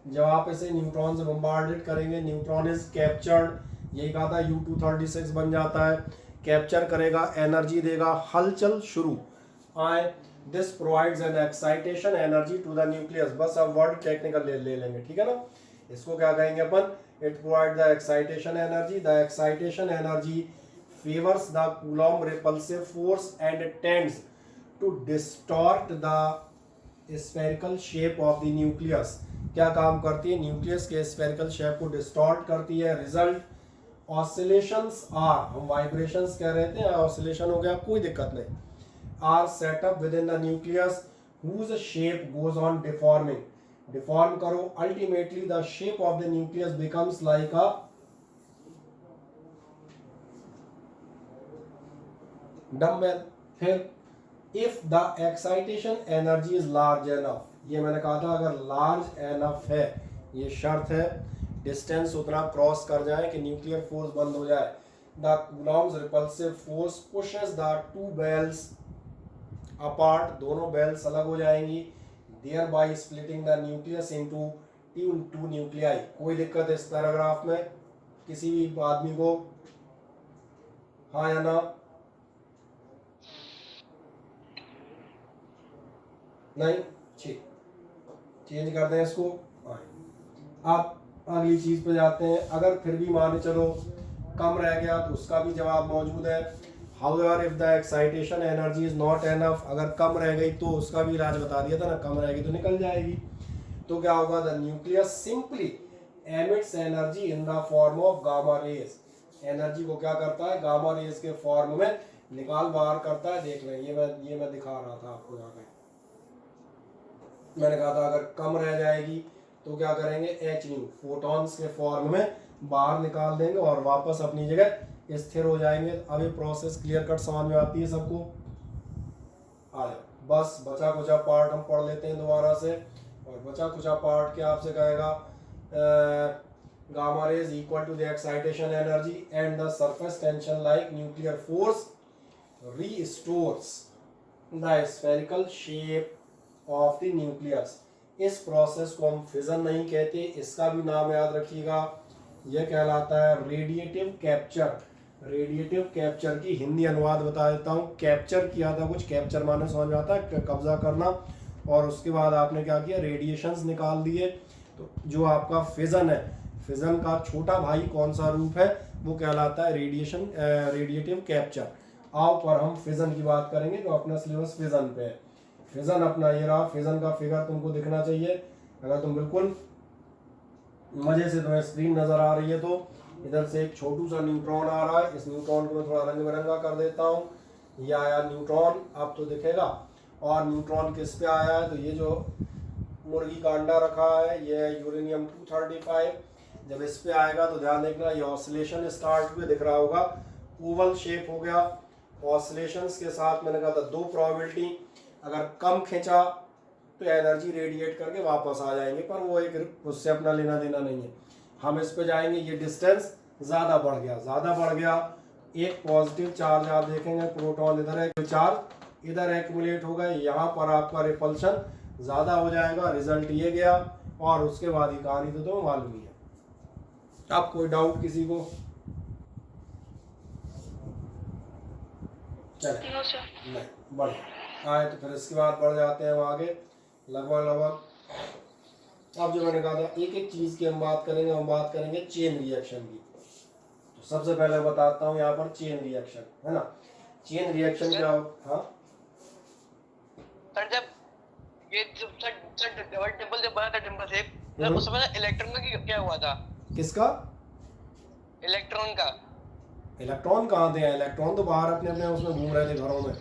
जब आप इसे न्यूट्रॉन से बम्बार्डेड करेंगे, न्यूट्रॉन इज कैप्चर्ड, यही कहा था U236 बन जाता है, कैप्चर करेगा, एनर्जी देगा, हलचल शुरू आए। This provides an excitation energy to the nucleus. बस अब वर्ड टेक्निकल ले लेंगे, ठीक है ना। इसको क्या कहेंगे अपन? It provide the excitation energy. The excitation energy favours the Coulomb repulsive force and tends to distort the spherical shape of the nucleus. क्या काम करती है, न्यूक्लियस के स्फेरिकल शेप को डिस्टॉर्ट करती है। रिजल्ट ऑसिलेशंस आर, हम वाइब्रेशंस कह रहे थे, ऑसिलेशन हो गया, कोई दिक्कत नहीं, are set up within the nucleus whose shape goes on deforming, deform करो, ultimately the shape of the nucleus becomes like a dumbbell. फिर if the excitation energy is large enough, ये मैंने कहा था अगर लार्ज एनफ है, ये शर्त है, डिस्टेंस उतना क्रॉस कर जाए कि न्यूक्लियर फोर्स बंद हो जाए, the Coulomb's repulsive force pushes the two balls apart, दोनों बेल्स अलग हो जाएंगी, thereby splitting the nucleus into two nuclei. कोई दिक्कत है इस पैराग्राफ में किसी भी आदमी को, हाँ या ना? नहीं, ठीक, चेंज कर दें इसको। अब अगली चीज पे जाते हैं। अगर फिर भी मान चलो कम रह गया तो उसका भी जवाब मौजूद है। However, if the excitation energy is not enough, अगर कम रह गई तो उसका भी इलाज बता दिया था ना, कम रहेगी तो निकल जाएगी। तो क्या होगा, the nucleus simply emits energy in the form of gamma rays, energy को क्या करता है, गामा रेज के फॉर्म में निकाल बाहर करता है। देख लें, ये मैं दिखा रहा था आपको, यहाँ पे मैंने कहा था अगर कम रह जाएगी तो क्या करेंगे, एच न्यू फोटॉन्स के फॉर्म में बाहर निकाल देंगे और वापस अपनी जगह स्थिर हो जाएंगे। अब ये प्रोसेस क्लियर कट समझ में आती है सबको? आ जाओ, बस बचा कुचा पार्ट हम पढ़ लेते हैं दोबारा से। और बचा कुचा पार्ट क्या आपसे कहेगा, gamma rays equal to the excitation energy and the surface tension like nuclear force restores the spherical shape of the nucleus. इस प्रोसेस को हम फिजन नहीं कहते, इसका भी नाम याद रखिएगा, यह कहलाता है रेडिएटिव कैप्चर। रेडिएटिव कैप्चर की हिंदी अनुवाद बता देता हूँ। कैप्चर किया था कुछ, कैप्चर माने समझ में आता है कब्जा करना, और उसके बाद आपने क्या किया, रेडिएशंस निकाल दिए। तो जो आपका फिजन है, फिजन का छोटा भाई कौन सा रूप है, वो कहलाता है रेडिएटिव कैप्चर। आओ पर हम फिजन की बात करेंगे, जो अपना सिलेबस फिजन पे है। फिजन अपना ये रहा, फिजन का फिगर तुमको दिखना चाहिए। अगर तुम बिल्कुल मजे से तुम्हें स्क्रीन नजर आ रही है तो इधर से एक छोटू सा न्यूट्रॉन आ रहा है, इस न्यूट्रॉन को मैं थोड़ा रंग बिरंगा कर देता हूँ। ये आया न्यूट्रॉन, अब तो दिखेगा। और न्यूट्रॉन किस पे आया है, तो ये जो मुर्गी का अंडा रखा है, ये यूरेनियम 235। जब इस पे आएगा तो ध्यान देखना, ये ऑसिलेशन स्टार्ट हुए, दिख रहा होगा, ओवल शेप हो गया। ऑसिलेशंस के साथ मैंने कहा था दो प्रोबेबिलिटी, अगर कम खींचा तो एनर्जी रेडिएट करके वापस आ जाएंगे, पर वो एक उससे अपना लेना देना नहीं है। हम इस पे जाएंगे, ये डिस्टेंस ज़्यादा बढ़ गया, एक पॉजिटिव चार्ज आप देखेंगे, प्रोटॉन इधर है, चार्ज इधर एक्यूमुलेट होगा, यहाँ पर आपका रिपल्शन ज़्यादा हो जाएगा। रिजल्ट ये गया, और उसके बाद ही कहानी तो मालूम ही है। अब कोई डाउट किसी को? चले नहीं, बढ़िया आए तो फिर इसके बाद बढ़ जाते हैं हम आगे लगभग। अब जो मैंने कहा था एक एक चीज की हम बात करेंगे चेन रिएक्शन की। तो सबसे पहले बताता हूँ यहाँ पर चेन रिएक्शन, है ना। चेन रिएक्शन क्या हो, हाँ सर, जब ये डबल टेबल जब बना था टेम्पल शेप, तब उस समय इलेक्ट्रॉन का क्या हुआ था? किसका? इलेक्ट्रॉन का। इलेक्ट्रॉन कहाँ थे? इलेक्ट्रॉन तो बाहर अपने अपने उसमें घूम रहे थे घरों में।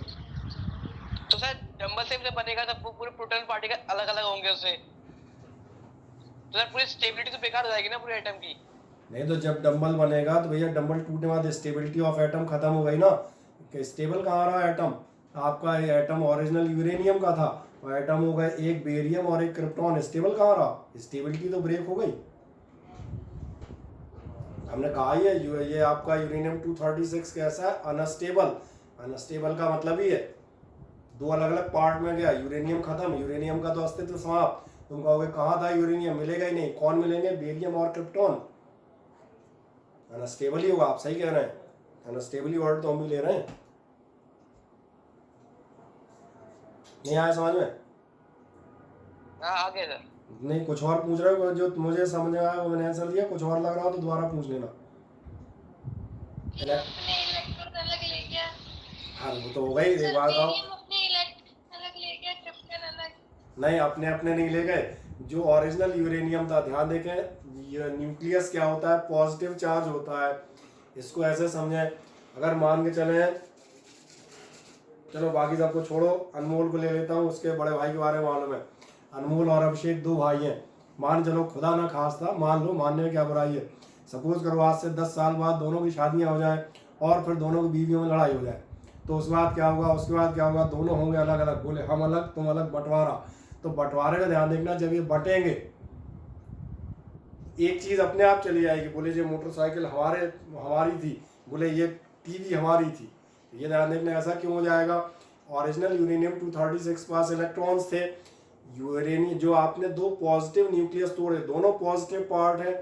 तो सर डबल शेप जब बनेगा तो पूरे प्रोटॉन पार्टिकल अलग अलग होंगे उससे, तो सर पूरी स्टेबिलिटी तो बेकार हो जाएगी ना पूरे एटम की। नहीं, तो जब डंबल बनेगा तो भैया डंबल टूटने के बाद स्टेबिलिटी ऑफ एटम खत्म हो गई ना। स्टेबल कहाँ रहा एटम? आपका एटम ओरिजिनल यूरेनियम का था, और एटम हो गए एक बेरियम और एक क्रिप्टॉन, स्टेबल कहाँ रहा? स्टेबिलिटी तो ब्रेक हो गई। हमने कहा ये आपका यूरेनियम 236 कैसा है? अनस्टेबल। अनस्टेबल का मतलब ही है दो अलग अलग पार्ट में गया, यूरेनियम खत्म, यूरेनियम का तो अस्तित्व समाप्त। तुम कहोगे कहाँ था यूरेनियम? मिलेगा ही नहीं। कौन मिलेंगे? बेरियम और क्रिप्टॉन। अनस्टेबल ही होगा, आप सही कह रहे हैं, अनस्टेबल ही वर्ड तो हम भी ले रहे हैं। नहीं आया समझ में? आगे सर नहीं, कुछ और पूछ रहे हो? जो मुझे समझ में आया वो मैंने आंसर दिया, कुछ और लग रहा हो तो दोबारा पूछ लेना। इलेक्ट्रॉन अलग ले गया। हाँ वो तो हो गई, एक बात आओ। बेरियम अपने अलग ले गया, क्रिप्टन अलग। नहीं, अपने अपने नहीं ले गए। जो ओरिजिनल यूरेनियम था, ध्यान देखें, ये न्यूक्लियस क्या होता है, पॉजिटिव चार्ज होता है। इसको ऐसे समझें, अगर मान के चले, चलो बाकी सबको छोड़ो, अनमोल को ले लेता हूँ, उसके बड़े भाई के बारे में मालूम है। अनमोल और अभिषेक 2 भाई हैं। मान चलो खुदा ना खास्ता, मान लो, मानने में क्या बुराई है, सपोज करो आज से 10 साल बाद दोनों की शादियां हो जाए और फिर दोनों की बीवियों में लड़ाई हो जाए, तो उसके बाद क्या होगा, उसके बाद क्या होगा, दोनों होंगे अलग अलग, बोले हम अलग तुम अलग, बंटवारा। तो बंटवारे का ध्यान देखना, जब ये बटेंगे एक चीज अपने आप चली जाएगी, बोले ये मोटरसाइकिल हमारी थी, बोले ये टीवी हमारी थी। ये ध्यान देखना, ऐसा क्यों हो जाएगा। ओरिजिनल यूरेनियम 236 पास इलेक्ट्रॉन्स थे। यूरेनियम जो आपने 2 पॉजिटिव न्यूक्लियस तोड़े, दोनों पॉजिटिव पार्ट है,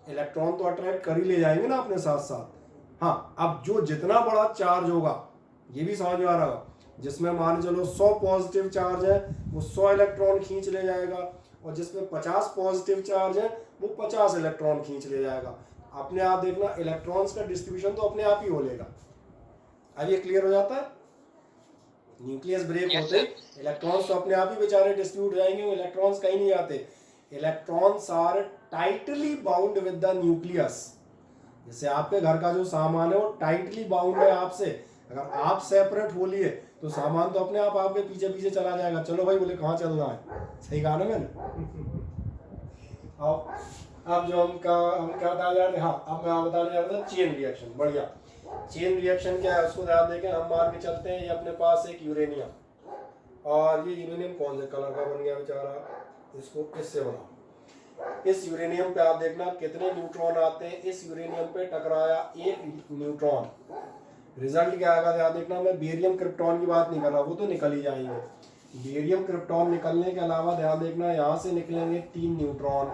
इलेक्ट्रॉन तो अट्रैक्ट कर ही ले जाएंगे ना अपने साथ साथ। हाँ, अब जो जितना बड़ा चार्ज होगा, ये भी समझ में आ रहा, जिसमें मान चलो 100 पॉजिटिव चार्ज है, वो 100 इलेक्ट्रॉन खींच ले जाएगा, और जिसमें 50 पॉजिटिव चार्ज है, वो 50 इलेक्ट्रॉन खींच ले जाएगा। अपने आप देखना, इलेक्ट्रॉन्स का डिस्ट्रीब्यूशन तो अपने आप ही हो लेगा। अब ये क्लियर हो जाता है। न्यूक्लियस ब्रेक होते ही इलेक्ट्रॉन्स तो अपने आप ही बेचारे डिस्ट्रीब्यूट हो जाएंगे, वो इलेक्ट्रॉन्स कहीं नहीं जाते। Electrons are tightly bound with the nucleus. जैसे आपके घर का जो सामान है वो टाइटली बाउंड है आपसे, अगर आप सेपरेट हो लिए तो सामान तो अपने आप आपके पीछे पीछे चला जाएगा। चलो भाई, बोले कहाँ चलना है, सही कहा ना मैंने। अब जो हम क्या बता रहे थे, हाँ, अब मैं बताने जा रहा था चेन रिएक्शन। बढ़िया, चेन रिएक्शन क्या है उसको ध्यान देखें। हम मान के चलते हैं ये अपने पास एक यूरेनियम, और ये यूरेनियम कौन से कलर का बन गया बेचारा, इसको इससे बना। इस यूरेनियम पे आप देखना कितने न्यूट्रॉन आते हैं। इस यूरेनियम पे टकराया एक न्यूट्रॉन, रिजल्ट क्या आएगा ध्यान देखना। मैं बेरियम क्रिप्टॉन की बात नहीं कर रहा, वो तो निकल ही जाएंगे। बेरियम क्रिप्टॉन निकलने के अलावा ध्यान देखना, यहाँ से निकलेंगे 3 न्यूट्रॉन,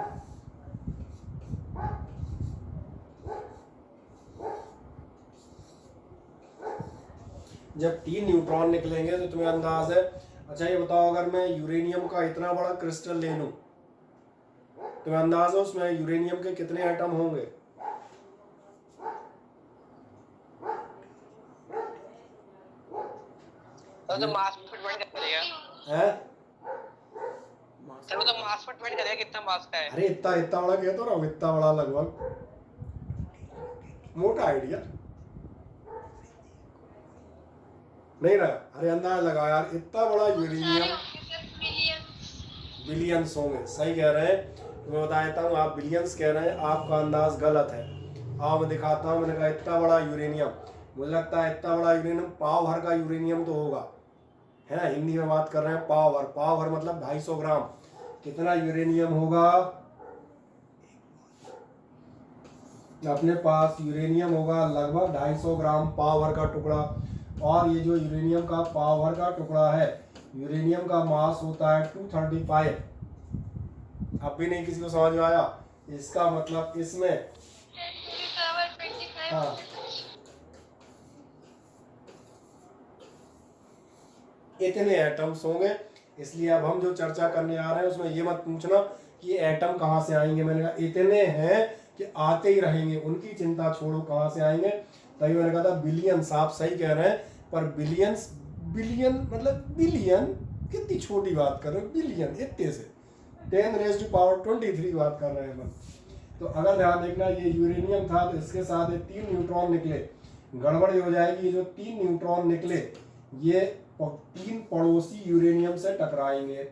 जब 3 न्यूट्रॉन निकलेंगे तो तुम्हें अंदाज है। अच्छा ये बताओ, अगर मैं यूरेनियम का इतना बड़ा क्रिस्टल ले लूं, तुम्हें अंदाज है उसमें यूरेनियम के कितने एटम होंगे। तो मास पे डिपेंड करेगा, हैं? सर वो तो मास पे डिपेंड करेगा कितना मास का है। अरे इतना बड़ा कहता रहा हूँ, इतना बड़ा, लगभग मोटा आइडिया नहीं रहा। अरे अंदाज लगा यार, इतना बड़ा यूरेनियम बिलियंस होंगे, सही कह रहे हैं। मैं बता देता हूँ, आप बिलियंस कह रहे हैं, आपका अंदाज गलत है। आओ मैं दिखाता हूँ। मैंने कहा इतना बड़ा यूरेनियम, मुझे लगता है इतना बड़ा यूरेनियम पाव भर का यूरेनियम तो होगा, है ना। हिंदी में बात कर रहे हैं, पाव भर मतलब 250 ग्राम। कितना यूरेनियम होगा अपने पास, यूरेनियम होगा लगभग 250 ग्राम पाव भर का टुकड़ा। और ये जो यूरेनियम का पाव भर का टुकड़ा है, यूरेनियम का मास होता है 235। अब भी नहीं किसी को समझ में आया, इसका मतलब इसमें, हाँ, इतने एटम्स होंगे। इसलिए अब हम जो चर्चा करने आ रहे हैं उसमें ये मत पूछना कि एटम कहाँ से आएंगे। मैंने कहा इतने हैं कि आते ही रहेंगे, उनकी चिंता छोड़ो कहाँ से आएंगे। तभी मैंने कहा था बिलियंस, आप सही कह रहे हैं, पर बिलियंस, बिलियन मतलब बिलियन, कितनी छोटी बात कर रहे हो, बिलियन इतने से 10⁻23 की बात कर रहे हैं हम। तो अगर ध्यान देखना, ये यूरेनियम था तो इसके साथ ये 3 न्यूट्रॉन निकले, गड़बड़ हो जाएगी। जो 3 न्यूट्रॉन निकले ये 3 पड़ोसी यूरेनियम से टकराएंगे,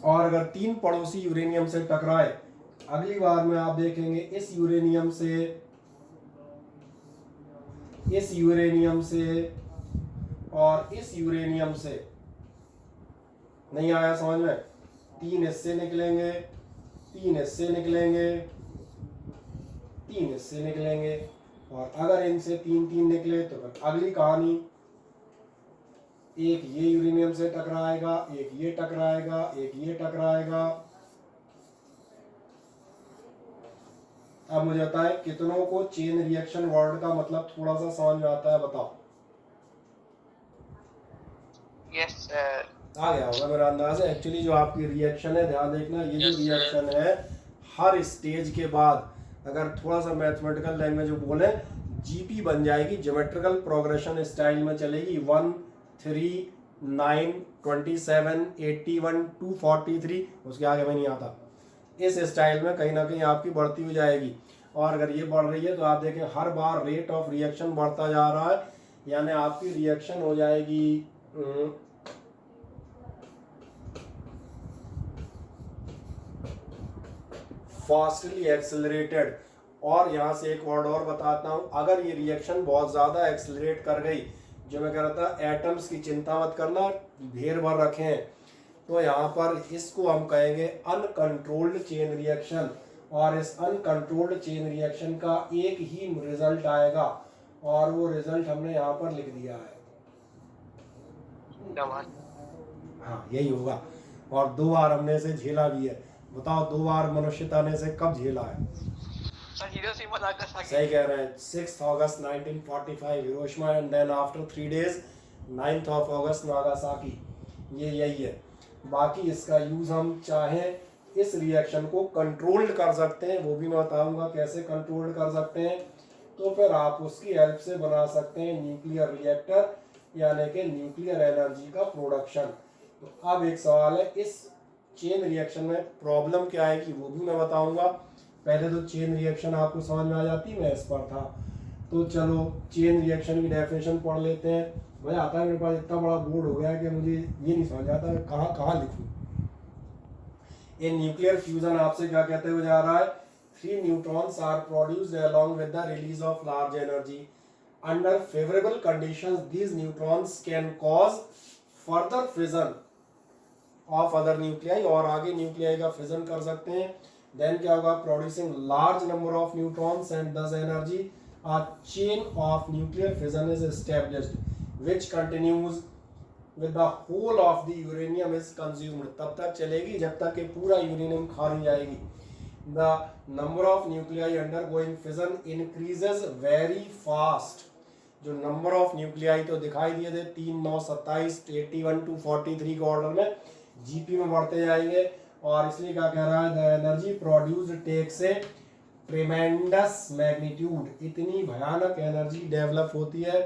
और अगर 3 पड़ोसी यूरेनियम से टकराए, अगली बार में आप देखेंगे इस यूरेनियम से और इस यूरेनियम से, नहीं आया समझ में, 3 इससे निकलेंगे, 3 इससे निकलेंगे, 3 इससे निकलेंगे, और अगर इनसे 3 निकले तो फिर अगली कहानी, एक ये यूरेनियम से टकराएगा, एक ये टकराएगा, एक ये टकराएगा। अब मुझे बताएं कितनों को चेन रिएक्शन वर्ड का मतलब थोड़ा सा समझ में आता है, बताओ। यस सर, आ गया होगा मेरा अंदाज है। एक्चुअली जो आपकी रिएक्शन है, ध्यान देखना, ये जो रिएक्शन है हर स्टेज के बाद, अगर थोड़ा सा मैथमेटिकल लैंग्वेज में बोले, जीपी बन जाएगी, ज्योमेट्रिकल प्रोग्रेशन स्टाइल में चलेगी। 1 9, 27, 81, 243, उसके आगे में नहीं आता। इस स्टाइल में कहीं ना कहीं आपकी बढ़ती हुई जाएगी। और अगर ये बढ़ रही है तो आप देखें हर बार रेट ऑफ रिएक्शन बढ़ता जा रहा है, यानी आपकी रिएक्शन हो जाएगी फास्टली एक्सेलरेटेड। और यहाँ से एक वर्ड और बताता हूँ, अगर ये रिएक्शन बहुत ज़्यादा एक्सेलरेट कर गई, जो मैं कह रहा था एटम्स की चिंता मत करना, ढेर भर रखे हैं, तो यहाँ पर इसको हम कहेंगे अनकंट्रोल्ड चेन रिएक्शन। और इस अनकंट्रोल्ड चेन रिएक्शन का एक ही रिजल्ट आएगा, और वो रिजल्ट हमने यहाँ पर लिख दिया है। हाँ, यही होगा। और 2 बार हमने इसे झेला भी है। बताओ 2 बार मनुष्यता ने इसे कब झेला है? सही कह रहे हैं। 6 अगस्त 1945 Hiroshima, and then after 3 days 9 अगस्त नागासाकी। ये यही है। बाकी इसका यूज हम चाहें इस रिएक्शन को कंट्रोल कर सकते हैं, वो भी मैं बताऊंगा कैसे कंट्रोल कर सकते हैं। तो फिर आप उसकी हेल्प से बना सकते हैं न्यूक्लियर रिएक्टर, यानी कि न्यूक्लियर एनर्जी का प्रोडक्शन। तो अब एक सवाल है, इस चेन रिएक्शन में प्रॉब्लम क्या आएगी वो भी मैं बताऊंगा। पहले तो चेन रिएक्शन आपको समझ में आ जाती, मैं इस पर था। तो चलो चेन रिएक्शन की डेफिनेशन पढ़ लेते हैं। मजा आता है, मेरे पास इतना बड़ा बोर्ड हो गया है कि मुझे ये नहीं समझ आता कहाँ कहाँ लिखूं। इन न्यूक्लियर फ्यूजन आपसे क्या कहते हुए जा रहा है, 3 neutrons are produced along with the release of large energy. Under favourable conditions these neutrons can cause further fission of other nuclei, और आगे न्यूक्लियाई का फिजन कर सकते हैं। देन क्या होगा, producing large number of neutrons and दस energy, a chain of nuclear fission is established which continues with the whole of the uranium is consumed। तब तक चलेगी जब तक कि पूरा यूरेनियम खा नहीं जाएगी। The number of nuclei undergoing fission increases very fast। जो नंबर ऑफ न्यूक्लियाई तो दिखाई दिए थे 3, 9, 27, 81 to 43 के ऑर्डर में, जीपी में बढ़ते जाएंगे। और इसलिए क्या कह रहा है, the energy produced takes a tremendous magnitude. इतनी भयानक एनर्जी डेवलप होती है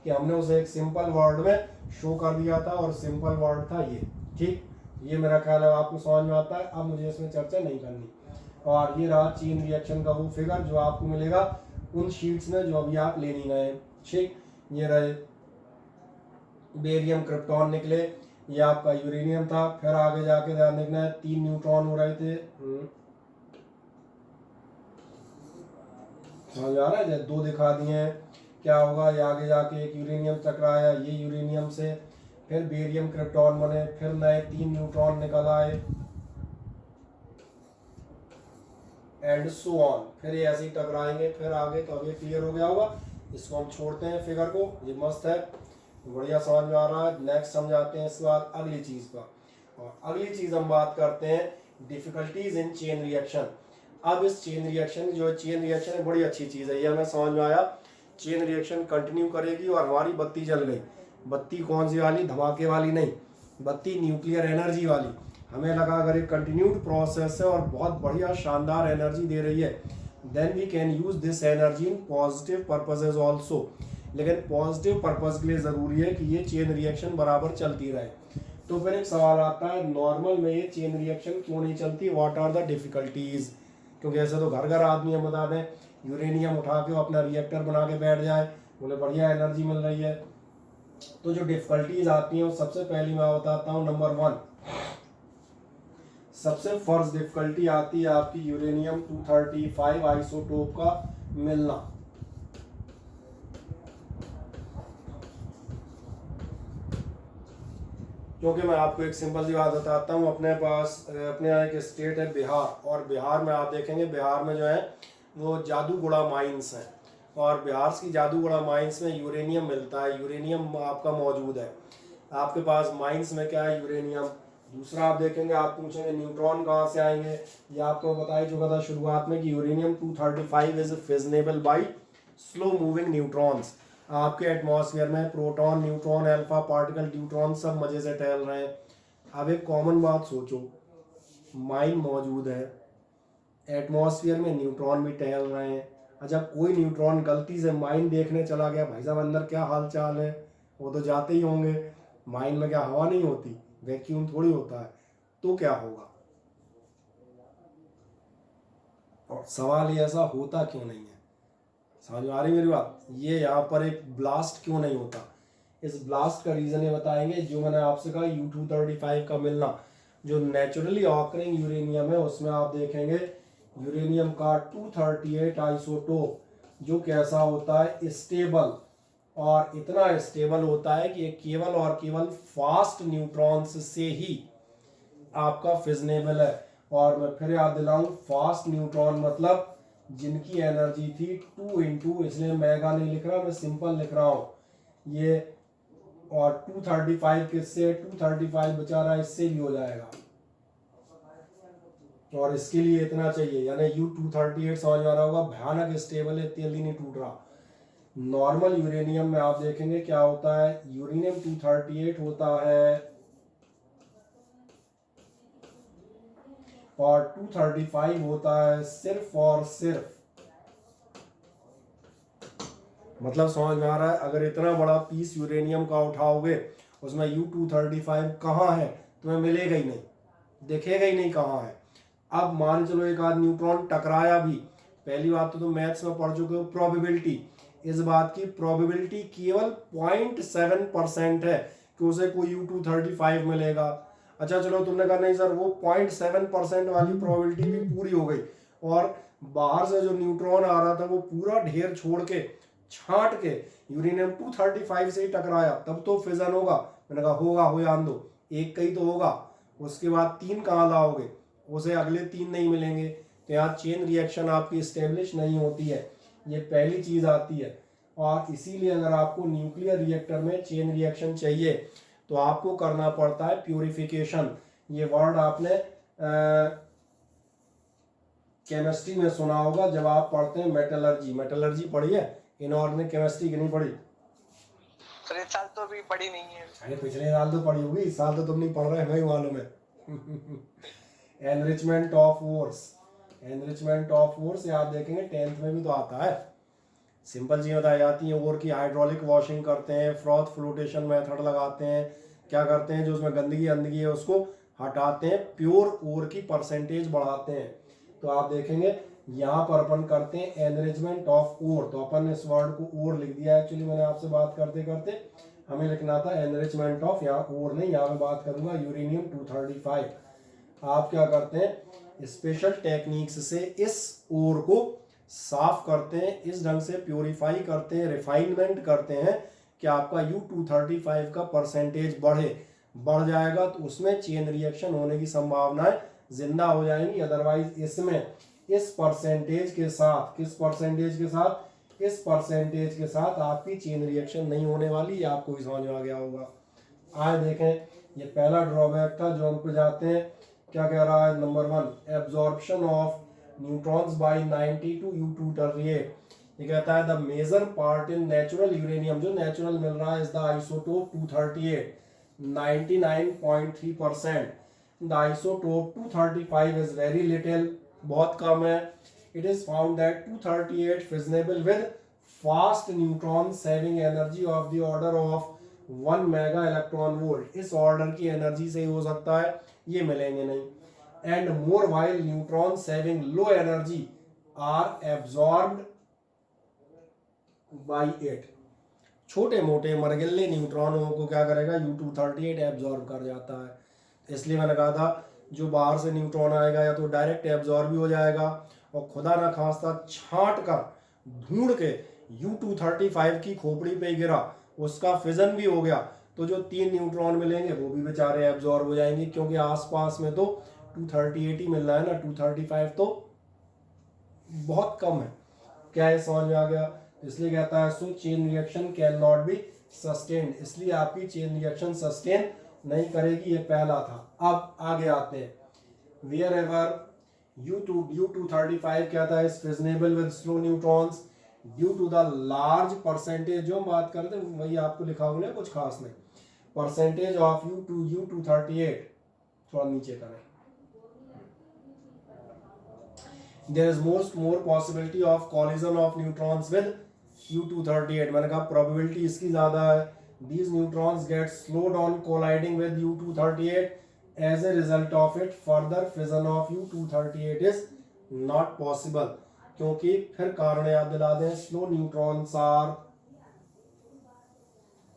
कि हमने उसे एक सिंपल वर्ड में शो कर दिया था, और सिंपल वर्ड था ये। ठीक, ये मेरा ख्याल है आपको समझ में आता है। अब मुझे इसमें चर्चा नहीं करनी। और ये रहा चेन रिएक्शन का वो फिगर जो आपको मिलेगा उन शीट्स में जो अभी आप ले नहीं गए। ठीक, ये रहे बेरियम क्रिप्टॉन निकले, ये आपका यूरेनियम था। फिर आगे जाके ध्यान देखना है 3 न्यूट्रॉन हो रहे थे, समझ आ रहा है, 2 दिखा दिए हैं। क्या होगा, ये आगे जाके एक यूरेनियम टकराया, ये यूरेनियम से, फिर बेरियम क्रिप्टॉन बने, फिर नए 3 न्यूट्रॉन निकल आए, एंड सो ऑन। फिर ये ऐसे ही टकराएंगे फिर आगे। तो अब ये क्लियर हो गया होगा, इसको हम छोड़ते हैं फिगर को। ये मस्त है, बढ़िया समझ में आ रहा है। नेक्स्ट समझाते हैं इसके बाद अगली चीज का। और अगली चीज हम बात करते हैं डिफिकल्टीज इन चेन रिएक्शन। अब इस चेन रिएक्शन जो चेन रिएक्शन है बड़ी अच्छी चीज़ है, ये हमें समझ में आया। चेन रिएक्शन कंटिन्यू करेगी और हमारी बत्ती जल गई। बत्ती कौन सी वाली, धमाके वाली नहीं, बत्ती न्यूक्लियर एनर्जी वाली। हमें लगा अगर एक कंटिन्यूड प्रोसेस है और बहुत बढ़िया शानदार एनर्जी दे रही है, then we can use this energy in positive purposes also. लेकिन पॉजिटिव पर्पज के लिए ज़रूरी है कि ये चेन रिएक्शन बराबर चलती रहे। तो फिर एक सवाल आता है, नॉर्मल में ये चेन रिएक्शन क्यों नहीं चलती, व्हाट आर द डिफिकल्टीज। क्योंकि ऐसे तो घर घर आदमी हम बता दें, यूरेनियम उठा के अपना रिएक्टर बना के बैठ जाए, बोले बढ़िया एनर्जी मिल रही है। तो जो डिफिकल्टीज आती हैं वो सबसे पहली मैं बताता हूँ। नंबर 1, सबसे फर्स्ट डिफिकल्टी आती है आपकी यूरेनियम 235 आइसोटोप का मिलना। क्योंकि मैं आपको एक सिंपल सी बात बताता हूँ, अपने यहाँ एक स्टेट है बिहार, और बिहार में आप देखेंगे बिहार में जो है वो जादूगुड़ा माइंस हैं, और बिहार की जादूगुड़ा माइंस में यूरेनियम मिलता है, यूरेनियम आपका मौजूद है आपके पास। माइंस में क्या है, यूरेनियम। दूसरा आप देखेंगे, आप पूछेंगे न्यूट्रॉन कहाँ से आएंगे, ये आपको बता ही चुका था शुरुआत में कि uranium 235 is फिजनेबल by slow moving neutrons. आपके एटमॉस्फेयर में proton, neutron, alpha particle, deuteron सब मजे से टहल रहे हैं। अब एक कॉमन बात सोचो, माइन मौजूद है, एटमॉस्फेयर में न्यूट्रॉन भी टहल रहे हैं। अच्छा, कोई न्यूट्रॉन गलती से माइन देखने चला गया, भाई साहब अंदर क्या हाल चाल है, वो तो जाते ही होंगे। माइंड में क्या हवा नहीं होती, वैक्यूम थोड़ी होता है, तो क्या होगा। और सवाल ये ऐसा होता क्यों नहीं है, समझ में आ रही मेरी बात। ये यहाँ पर एक ब्लास्ट क्यों नहीं होता, इस ब्लास्ट का रीजन ये बताएंगे। जो मैंने आपसे कहा U-235 का मिलना, जो नेचुरली ऑकरिंग यूरेनियम है उसमें आप देखेंगे यूरेनियम का 238 आइसोटोप जो कैसा होता है, स्टेबल, और इतना स्टेबल होता है कि ये केवल और केवल फास्ट न्यूट्रॉन्स से ही आपका फिजनेबल है। और मैं फिर याद दिलाऊं, फास्ट न्यूट्रॉन मतलब जिनकी एनर्जी थी 2 × इसलिए मेगा नहीं लिख रहा, मैं सिंपल लिख रहा हूं ये। और 235 किससे, 235 बचा रहा है, इससे भी हो जाएगा। और इसके लिए इतना चाहिए, यानी U-238 समझ में आ रहा होगा, भयानक स्टेबल है, तेल ही नहीं टूट रहा। नॉर्मल यूरेनियम में आप देखेंगे क्या होता है, यूरेनियम 238 होता है और 235 होता है सिर्फ और सिर्फ, मतलब समझ में आ रहा है, अगर इतना बड़ा पीस यूरेनियम का उठाओगे उसमें U-235 कहाँ है, तुम्हें मिलेगा ही नहीं, दिखेगा ही नहीं कहाँ है। अब मान चलो एक आध न्यूट्रॉन टकराया भी, पहली बात तो तुम मैथ्स में पढ़ चुके हो, प्रोबेबिलिटी, इस बात की प्रोबेबिलिटी केवल 0.7% है कि उसे कोई U-235 मिलेगा। अच्छा चलो तुमने कहा नहीं सर वो 0.7% वाली प्रोबेबिलिटी भी पूरी हो गई और बाहर से जो न्यूट्रॉन आ रहा था वो पूरा ढेर छोड़ के छांट के यूरेनियम 235 से ही टकराया, तब तो फिजन होगा। मैंने कहा होगा, हो जान दो, एक का ही तो होगा, उसके बाद 3 कहाँ लाओगे, उसे अगले 3 नहीं मिलेंगे, तो यहाँ चेन रिएक्शन आपकी स्टेब्लिश नहीं होती है, ये पहली चीज आती है। और इसीलिए अगर आपको न्यूक्लियर रिएक्टर में चेन रिएक्शन चाहिए तो आपको करना पड़ता है प्यूरिफिकेशन। ये वर्ड आपने केमिस्ट्री में सुना होगा जब आप पढ़ते हैं मेटलर्जी, मेटलर्जी पढ़ी है, इनऑर्गेनिक केमिस्ट्री की नहीं पढ़ी। सर इस साल तो अभी पढ़ी नहीं है। अरे पिछले साल तो पढ़ी होगी, इस साल तो तुम नहीं पढ़ रहे, हमें ही मालूम है। Enrichment of ores, enrichment ores ये आप देखेंगे 10th में भी तो आता है। सिंपल चीज़ें बताई जाती हैं, ओर की हाइड्रोलिक वॉशिंग करते हैं, फ्रॉथ फ्लोटेशन मेथड लगाते हैं, क्या करते हैं जो उसमें गंदगी गंदगी है उसको हटाते हैं, प्योर ओर की परसेंटेज बढ़ाते हैं। तो आप देखेंगे यहाँ पर अपन करते हैं एनरिचमेंट ऑफ ओर, तो अपन इस वर्ड को ओर लिख दिया, एक्चुअली मैंने आपसे बात करते करते हमें लिखना था एनरिचमेंट ऑफ, यहाँ ओर नहीं, यहाँ मैं बात करूंगा यूरेनियम 235। आप क्या करते हैं, स्पेशल टेक्निक्स से इस ओर को साफ करते हैं, इस ढंग से प्योरीफाई करते हैं, रिफाइनमेंट करते हैं कि आपका U-235 का परसेंटेज बढ़ जाएगा, तो उसमें चेन रिएक्शन होने की संभावनाएं जिंदा हो जाएंगी। अदरवाइज इसमें इस परसेंटेज के साथ, किस परसेंटेज के साथ, इस परसेंटेज के साथ आपकी चेन रिएक्शन नहीं होने वाली, आपको भी समझ में आ गया होगा। आए देखें, ये पहला ड्रॉबैक था जो हम पे जाते हैं, क्या कह रहा है, number 1 absorption of neutrons by 92 U-238। ये कहता है the major part in natural uranium, जो नेचुरल मिल रहा है, is the isotope 238 99.3%। The isotope 235 is very little, बहुत कम है। It is found that 238 fissionable with fast neutrons having energy of the order of 1 mega electron volt, इस order की energy से ही हो सकता है, ये मिलेंगे नहीं। And more while neutrons having low energy are absorbed by it। छोटे मोटे मरगिल्ले न्यूट्रॉनों को क्या करेगा, U-238 एब्जॉर्ब कर जाता है। इसलिए मैंने कहा था जो बाहर से न्यूट्रॉन आएगा या तो डायरेक्ट एब्जॉर्ब भी हो जाएगा, और खुदा ना खास्ता छांट कर ढूंढ के U-235 की खोपड़ी पे गिरा, उसका फिजन भी हो गया, तो जो 3 न्यूट्रॉन मिलेंगे वो भी बेचारे एब्जॉर्ब हो जाएंगे, क्योंकि आसपास में तो 238 ही मिल रहा है ना, 235 तो बहुत कम है। क्या है, समझ में आ गया। इसलिए कहता है so chain reaction can not be sustained, इसलिए आपकी चेन रिएक्शन सस्टेन नहीं करेगी, ये पहला था। अब आगे आते हैं, वेयर एवर U-235 कहता है fissionable with slow neutrons due to the large percentage, जो हम बात करते हैं वही आपको लिखा हुआ है, कुछ खास नहीं। परसेंटेज ऑफ U-238 थोड़ा नीचे करें, there is more possibility of collision of neutrons with U-238। मैंने कहा प्रोबेबिलिटी इसकी ज्यादा है, these neutrons get slowed on colliding with U-238. As a result of it, further fission of U-238 is not possible. क्योंकि फिर कारण याद दिला दें, slow neutrons are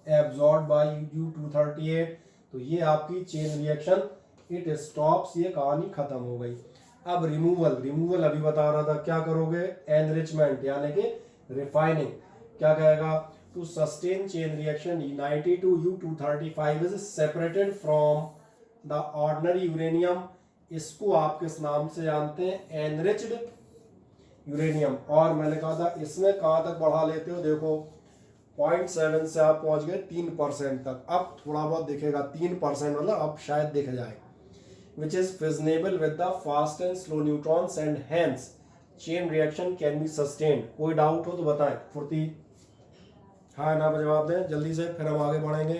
absorbed by U-238. तो ये आपकी चेन रिएक्शन इट स्टॉप्स, ये कहानी खत्म हो गई. अब रिमूवल अभी बता रहा था, क्या करोगे? एनरिचमेंट यानी कि रिफाइनिंग. क्या कहेगा? To sustain chain reaction 92 U-235 is separated from the ordinary uranium. इसको आप किस नाम से जानते हैं? Enriched uranium. और मैंने कहा था इसमें कहाँ तक बढ़ा लेते हो, देखो 0.7 से आप पहुंच गए 3% तक. अब थोड़ा बहुत दिखेगा 3%, मतलब अब शायद दिख जाए. which is fissionable with the fast and slow neutrons and hence chain reaction can be sustained. कोई डाउट हो तो बताएं फुर्ती. हाँ ना जवाब दें जल्दी से, फिर हम आगे बढ़ेंगे.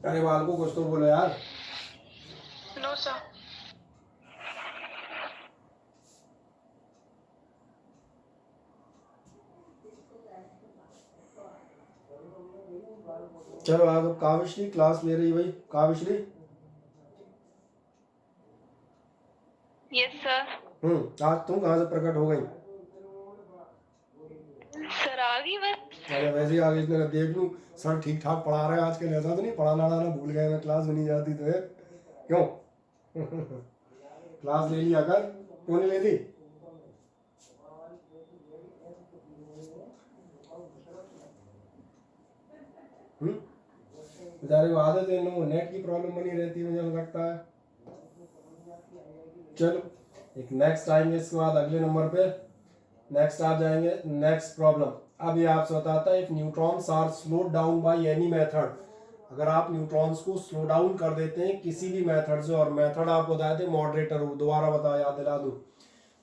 अरे बाल को कुछ तो बोलो यार. No sir. चलो आज काव्यश्री क्लास ले रही भाई. काव्यश्री. Yes sir. आज तुम कहाँ से प्रकट हो गई? सर आ गई बस. अरे वैसे ही आगे इसने देख लूँ सर ठीक ठाक पढ़ा रहे हैं आज के, ऐसा तो नहीं पढ़ाना ना भूल गए मैं, क्लास भी नहीं जाती तो है क्यों? क्लास ले लिया कर, क्यों नहीं लेती? बेचारे को आदत है, नो नेट की प्रॉब्लम बनी रहती है मुझे लगता है. चलो एक नेक्स्ट आएंगे, इसके बाद अगले नंबर पे नेक्स्ट आप जाएंगे. नेक्स्ट प्रॉब्लम अब ये आपसे बताता है, if neutrons are slowed down by any method. अगर आप न्यूट्रॉन्स को स्लो डाउन कर देते हैं किसी भी मेथड से, और मेथड आपको बताए थे मॉडरेटर, दोबारा बता याद दिला दूं,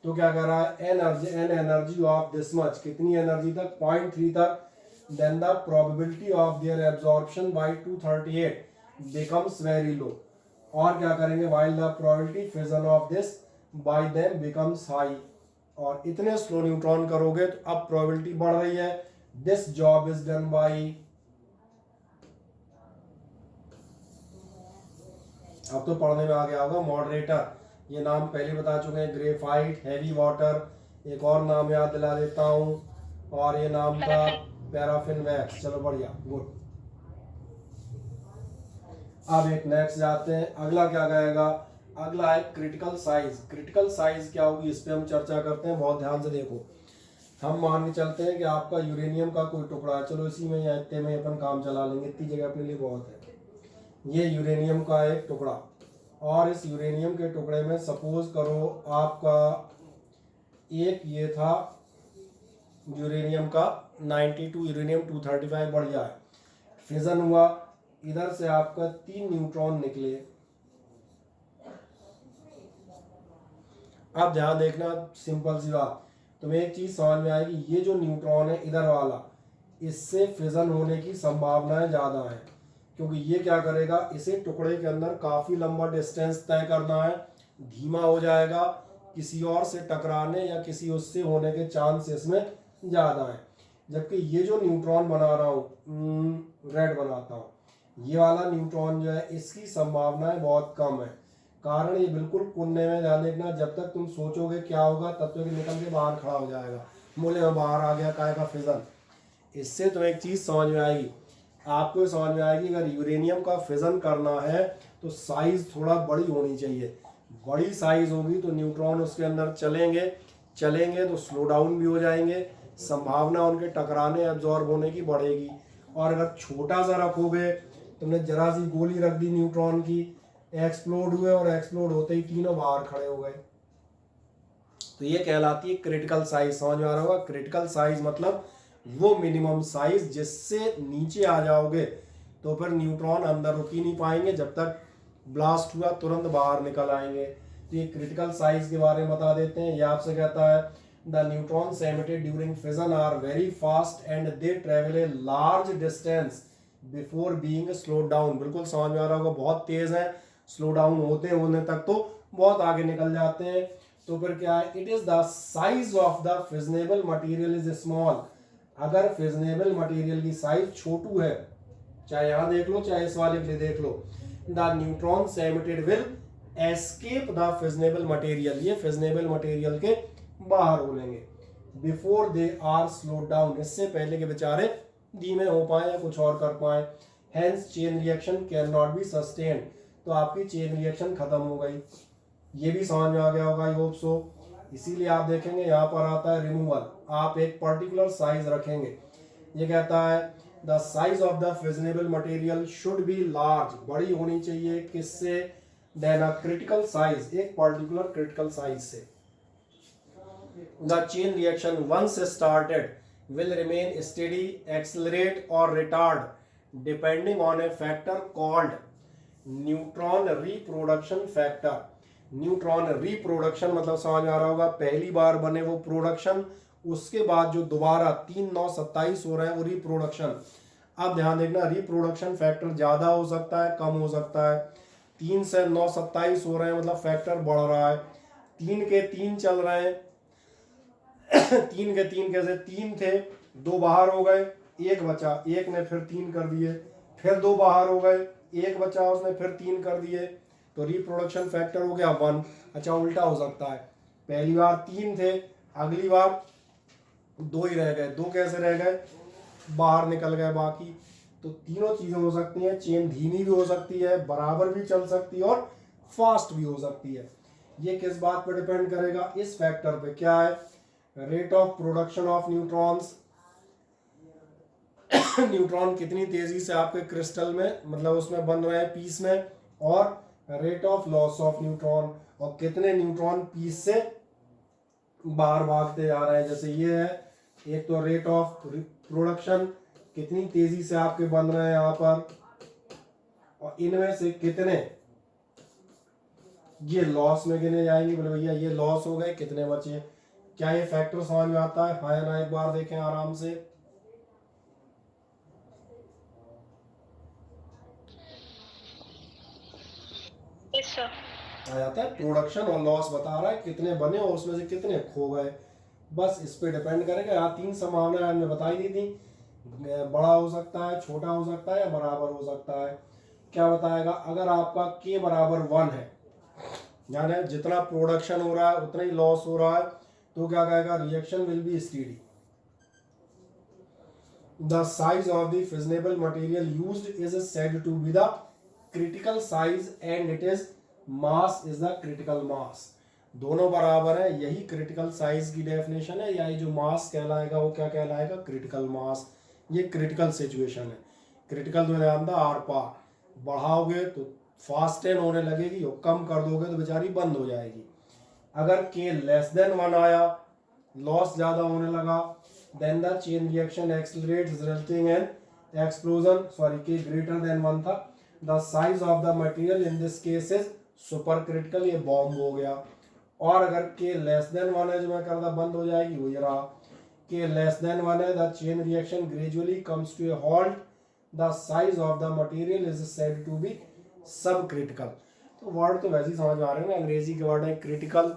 तो क्या कर रहा है? An energy of this much, कितनी एनर्जी तक? 0.3 तक. then the probability of their absorption by 238 becomes very low. और क्या करेंगे? while the probability fission of this by them becomes high. और इतने स्लो न्यूट्रॉन करोगे तो अब प्रोबेबिलिटी बढ़ रही है. This job is done by, अब तो पढ़ने में आ गया होगा, मॉडरेटर. ये नाम पहले बता चुके हैं, ग्रेफाइट, हैवी वाटर. एक और नाम याद दिला देता हूँ, और ये नाम था पैराफिन वैक्स. चलो बढ़िया, गुड. अब एक नेक्स्ट जाते हैं. अगला क्या कहेगा? अगला है क्रिटिकल साइज. क्रिटिकल साइज क्या होगी इस पे हम चर्चा करते हैं. बहुत ध्यान से देखो, हम मान के चलते हैं कि आपका यूरेनियम का कोई टुकड़ा है, चलो इसी में या इतने में अपन काम चला लेंगे, इतनी जगह अपने लिए बहुत है. ये यूरेनियम का एक टुकड़ा, और इस यूरेनियम के टुकड़े में सपोज करो आपका एक ये था यूरेनियम का 92, यूरेनियम 235 बढ़िया है. फिजन हुआ, इधर से आपका 3 न्यूट्रॉन निकले. अब ध्यान देखना, सिंपल सी बात, तुम्हें एक चीज समझ में आएगी, ये जो न्यूट्रॉन है इधर वाला, इससे फिजन होने की संभावनाएं ज्यादा है. क्योंकि ये क्या करेगा? इसे टुकड़े के अंदर काफी लंबा डिस्टेंस तय करना है, धीमा हो जाएगा, किसी और से टकराने या किसी उससे होने के चांस इसमें ज्यादा है. जबकि ये जो न्यूट्रॉन बना रहा हूँ, रेड बनाता हूँ, ये वाला न्यूट्रॉन जो है इसकी संभावनाएं बहुत कम है. कारण ये बिल्कुल कोने में, ध्यान देखना, जब तक तुम सोचोगे क्या होगा तब तक निकल के बाहर खड़ा हो जाएगा, मोले में बाहर आ गया, काय का फिजन. इससे तो एक चीज समझ में आएगी, आपको समझ में आएगी, अगर यूरेनियम का फिजन करना है तो साइज थोड़ा बड़ी होनी चाहिए. बड़ी साइज होगी तो न्यूट्रॉन उसके अंदर चलेंगे तो स्लो डाउन भी हो जाएंगे, संभावना उनके टकराने, एब्जॉर्ब होने की बढ़ेगी. और अगर छोटा सा रखोगे, तुमने जरा सी गोली रख दी न्यूट्रॉन की, एक्सप्लोड हुए, और एक्सप्लोड होते ही तीनों बाहर खड़े हो गए. तो ये कहलाती है क्रिटिकल साइज. समझ में आ रहा होगा? क्रिटिकल साइज मतलब वो मिनिमम साइज जिससे नीचे आ जाओगे तो फिर न्यूट्रॉन अंदर रुक ही नहीं पाएंगे, जब तक ब्लास्ट हुआ तुरंत बाहर निकल आएंगे. तो ये क्रिटिकल साइज के बारे में बता देते हैं. ये आपसे कहता है, the neutrons emitted during fission are very fast and they travel a large distance before being slowed down. बिल्कुल समझ में आ रहा होगा, बहुत तेज है, स्लो डाउन होते होने तक तो बहुत आगे निकल जाते हैं. तो फिर क्या है, it is the size of the fissionable material is small. अगर फिजनेबल मटेरियल की साइज छोटू है, चाहे यहाँ देख लो चाहे इस वाले के लिए देख लो, the neutrons emitted will escape the fissionable material, ये फिजनेबल मटेरियल के बाहर हो लेंगे, before they are slow down, इससे पहले के बेचारे धीमे हो पाए या कुछ और कर पाए। Hence chain reaction can not be sustained, तो आपकी चेन रिएक्शन खत्म हो गई। ये भी समझ में आ गया होगा, आई होप सो। इसीलिए आप देखेंगे यहाँ पर आता है रिमूवल, आप एक पर्टिकुलर साइज रखेंगे। ये कहता है the size of the fissionable material should be large, बड़ी होनी चाहिए किससे, देन अ क्रिटिकल साइज, एक पर्टिकुलर क्रिटिकल साइज से। The chain reaction once started will remain steady, accelerate or retard depending on a factor called neutron reproduction factor। Neutron reproduction मतलब समझ में आ रहा होगा, पहली बार बने वो प्रोडक्शन, उसके बाद जो दोबारा 3 9 27 हो रहे हैं वो रिप्रोडक्शन। अब ध्यान देखना, रिप्रोडक्शन फैक्टर ज्यादा हो सकता है, कम हो सकता है। 3 से 9 27 हो रहे हैं मतलब फैक्टर बढ़ रहा है। 3 के 3 चल रहे हैं 3 के 3 कैसे, 3 थे 2 बाहर हो गए, 1 बचा, 1 ने फिर 3 कर दिए, फिर 2 बाहर हो गए, 1 बचा उसने फिर 3 कर दिए, तो रिप्रोडक्शन फैक्टर हो गया 1। अच्छा उल्टा हो सकता है, पहली बार 3 थे, अगली बार 2 ही रह गए, 2 कैसे रह गए, बाहर निकल गए बाकी। तो तीनों चीजें हो सकती हैं, चेन धीमी भी हो सकती है, बराबर भी चल सकती है और फास्ट भी हो सकती है। ये किस बात पर डिपेंड करेगा, इस फैक्टर पे, क्या है, rate of production of neutrons neutron कितनी तेजी से आपके क्रिस्टल में मतलब उसमें बन रहे हैं पीस में, और rate of loss of neutron, और कितने न्यूट्रॉन पीस से बाहर भागते जा रहे हैं। जैसे ये है, एक तो रेट ऑफ प्रोडक्शन, कितनी तेजी से आपके बन रहे हैं यहाँ पर, और इनमें से कितने ये लॉस में गिने जाएंगे, बोले भैया ये लॉस हो गए, कितने बचे। क्या ये फैक्टर समझ में आता है, हाँ या ना, एक बार देखें आराम से। आ जाता है, प्रोडक्शन और लॉस बता रहा है कितने बने और उसमें से कितने खो गए, बस इस पे डिपेंड करेगा। यहाँ 3 संभावनाएं हमने बताई दी थी, बड़ा हो सकता है, छोटा हो सकता है या बराबर हो सकता है। क्या बताएगा, अगर आपका k बराबर 1 है, यानी जितना प्रोडक्शन हो रहा है उतना ही लॉस हो रहा है, तो क्या कहेगा, reaction will be steady. The size of the fissionable material used is said to be the critical size and it is mass is the critical mass. दोनों बराबर है, यही क्रिटिकल साइज की डेफिनेशन है, या ये जो मास कहलाएगा वो क्या कहलाएगा, क्रिटिकल मास। ये क्रिटिकल सिचुएशन है। क्रिटिकल तो ध्यान था, आर पार बढ़ाओगे तो फास्ट टेन होने लगेगी और कम कर दोगे तो बेचारी बंद हो जाएगी। अगर के लेस देन 1 आया, लॉस ज्यादा होने लगा, then the chain reaction accelerates resulting in explosion. Sorry, K greater than 1 था। The size of the material in this case is super critical, ये बॉम्ब हो गया। और अगर के लेस देन 1 है, जो मैं कर रहा बंद हो जाएगी, वो ये रहा। के लेस देन 1 है, the chain reaction gradually comes to a halt, the size of the material is said to be sub critical. तो वर्ड तो वैसे ही समझ में आ रहे हैं, अंग्रेजी के वर्ड है क्रिटिकल,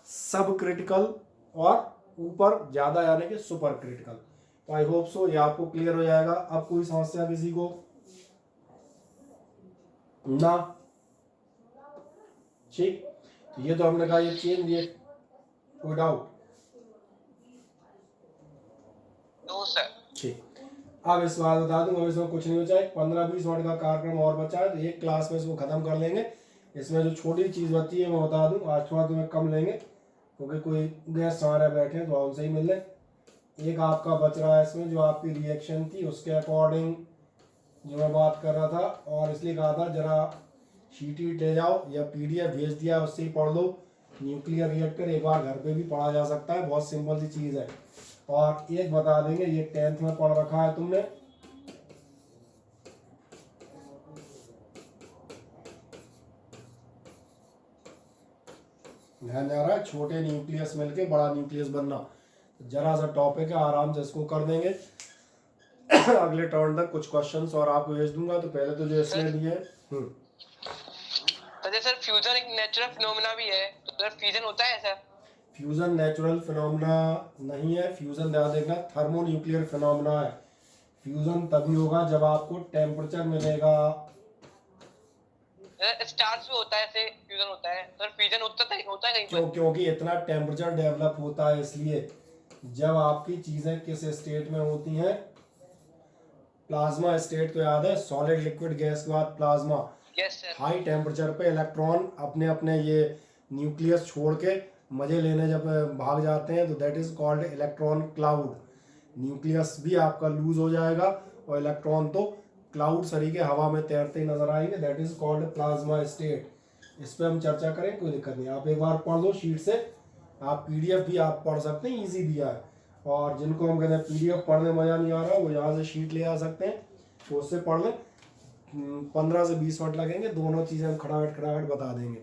सब क्रिटिकल और ऊपर ज्यादा यानी कि सुपर क्रिटिकल। तो आई होप सो ये आपको क्लियर हो जाएगा। अब कोई समस्या किसी को ना, ठीक। ये तो हमने कहा ये चेन रिएक्ट, कोई डाउट? No sir. ठीक, अब इस बात बता दूं, अब इसमें कुछ नहीं बचा है, 15-20 मिनट का कार्यक्रम और बचा है, तो एक क्लास में इसको खत्म कर लेंगे। इसमें जो छोटी चीज बची है मैं बता दूं, आज थोड़ा तुम्हें कम लेंगे क्योंकि कोई गेस्ट हमारे बैठे हैं तो उनसे ही मिल लें। एक आपका बच रहा है इसमें, जो आपकी रिएक्शन थी उसके अकॉर्डिंग जो मैं बात कर रहा था, और इसलिए कहा था जरा शीट ले जाओ या PDF भेज दिया उससे ही पढ़ लो। न्यूक्लियर रिएक्टर एक बार घर पे भी पढ़ा जा सकता है, बहुत सिंपल सी चीज़ है। और एक बता देंगे, ये 10th में पढ़ रखा है तुमने, ध्यान जा रहा है, छोटे न्यूक्लियस मिलके बड़ा न्यूक्लियस बनना। जरा सा टॉपिक है, आराम से इसको कर देंगे। अगले टर्न तक कुछ क्वेश्चंस और आपको भेज दूंगा। तो पहले तो जो इसमें दिए तो जैसे फ्यूजन एक नेचुरल फिनोमेना भी है, सर फ्यूजन होता है ऐसा? फ्यूजन नेचुरल फिनोमेना नहीं है, फ्यूजन ध्यान देखना थर्मोन्यूक्लियर फिनोमेना है। फ्यूजन तभी होगा जब आपको टेम्परेचर मिलेगा। स्टार्स में होता है ऐसे फ्यूजन होता है सर, फ्यूजन होता है कहीं पर? क्योंकि इतना टेम्परेचर डेवलप होता है, इसलिए जब आपकी चीजें किस स्टेट में होती हैं, प्लाज्मा स्टेट तो याद है, सॉलिड लिक्विड गैस के बाद plasma. Yes sir. High temperature पे इलेक्ट्रॉन अपने अपने ये न्यूक्लियस छोड़ के मजे लेने जब भाग जाते हैं तो that is called electron cloud. Nucleus भी आपका लूज हो जाएगा और इलेक्ट्रॉन तो क्लाउड सरीके हवा में तैरते ही नजर आएंगे, that is called plasma state. इस पर हम चर्चा करें, कोई दिक्कत नहीं, आप एक बार पढ़ लो शीट से, आप पीडीएफ भी आप पढ़ सकते हैं, इजी दिया है। और जिनको हम कहते हैं पीडीएफ पढ़ने मजा नहीं आ रहा, वो यहाँ से शीट ले आ सकते हैं, तो उससे पढ़ लें। 15 से 20 मिनट लगेंगे, दोनों चीज़ें हम खड़ाखट बता देंगे।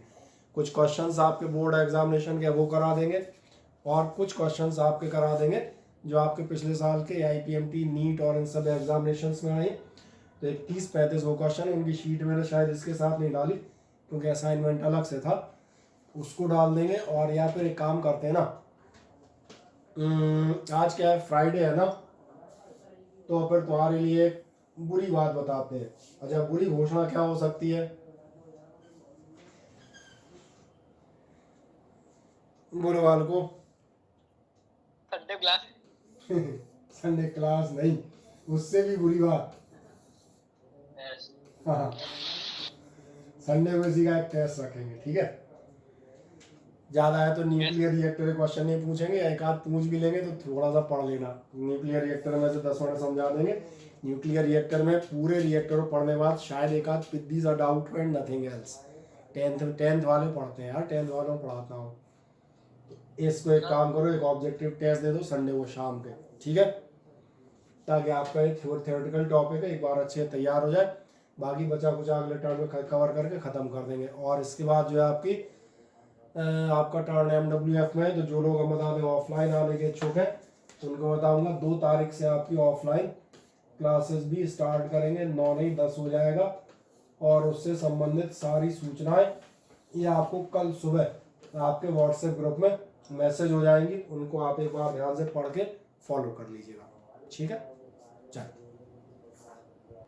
कुछ क्वेश्चंस आपके बोर्ड एग्जामिनेशन के वो करा देंगे, और कुछ क्वेश्चंस आपके करा देंगे जो आपके पिछले साल के आईपीएमटी, नीट और इन सब एग्जामिनेशंस में आए। तो 31-35 वो क्वेश्चन है, उनकी शीट मैंने शायद इसके साथ नहीं डाली क्योंकि असाइनमेंट अलग से था, उसको डाल देंगे। और या फिर एक काम करते हैं ना, आज क्या है, फ्राइडे है ना, तो फिर तुम्हारे लिए एक बुरी बात बताते हैं। अच्छा, बुरी घोषणा क्या हो सकती है? बुरे वाल को संडे क्लास। संडे क्लास नहीं, उससे भी बुरी बात। हाँ, संडे को इसी का एक टेस्ट रखेंगे, ठीक है। ज्यादा है तो न्यूक्लियर रिएक्टर के क्वेश्चन नहीं पूछेंगे, एक आध पूछ भी लेंगे तो थोड़ा सा पढ़ लेना। न्यूक्लियर रिएक्टर में से 10 मिनट समझा देंगे। न्यूक्लियर रिएक्टर में पूरे रिएक्टर को पढ़ने के बाद शायद एक आध पिद्दीज a doubt and nothing else. Tenth वाले पढ़ते हैं यार, 10th वालों को पढ़ाता हूँ। इसको एक काम करो, एक ऑब्जेक्टिव टेस्ट दे दो संडे को शाम के, ठीक है, ताकि आपका एक थ्योरेटिकल टॉपिक है एक बार अच्छे तैयार हो जाए। बाकी बचा कुछ अगले टर्म में कवर करके ख़त्म कर देंगे। और इसके बाद जो है आपका टर्न MWF में, तो जो लोग हम बता दें ऑफलाइन आने के इच्छुक हैं उनको बताऊंगा 2 तारीख से आपकी ऑफलाइन क्लासेस भी स्टार्ट करेंगे। 9 नहीं 10 हो जाएगा, और उससे संबंधित सारी सूचनाएं ये आपको कल सुबह आपके व्हाट्सएप ग्रुप में मैसेज हो जाएंगी, उनको आप एक बार ध्यान से पढ़ के फॉलो कर लीजिएगा, ठीक है। चलिए।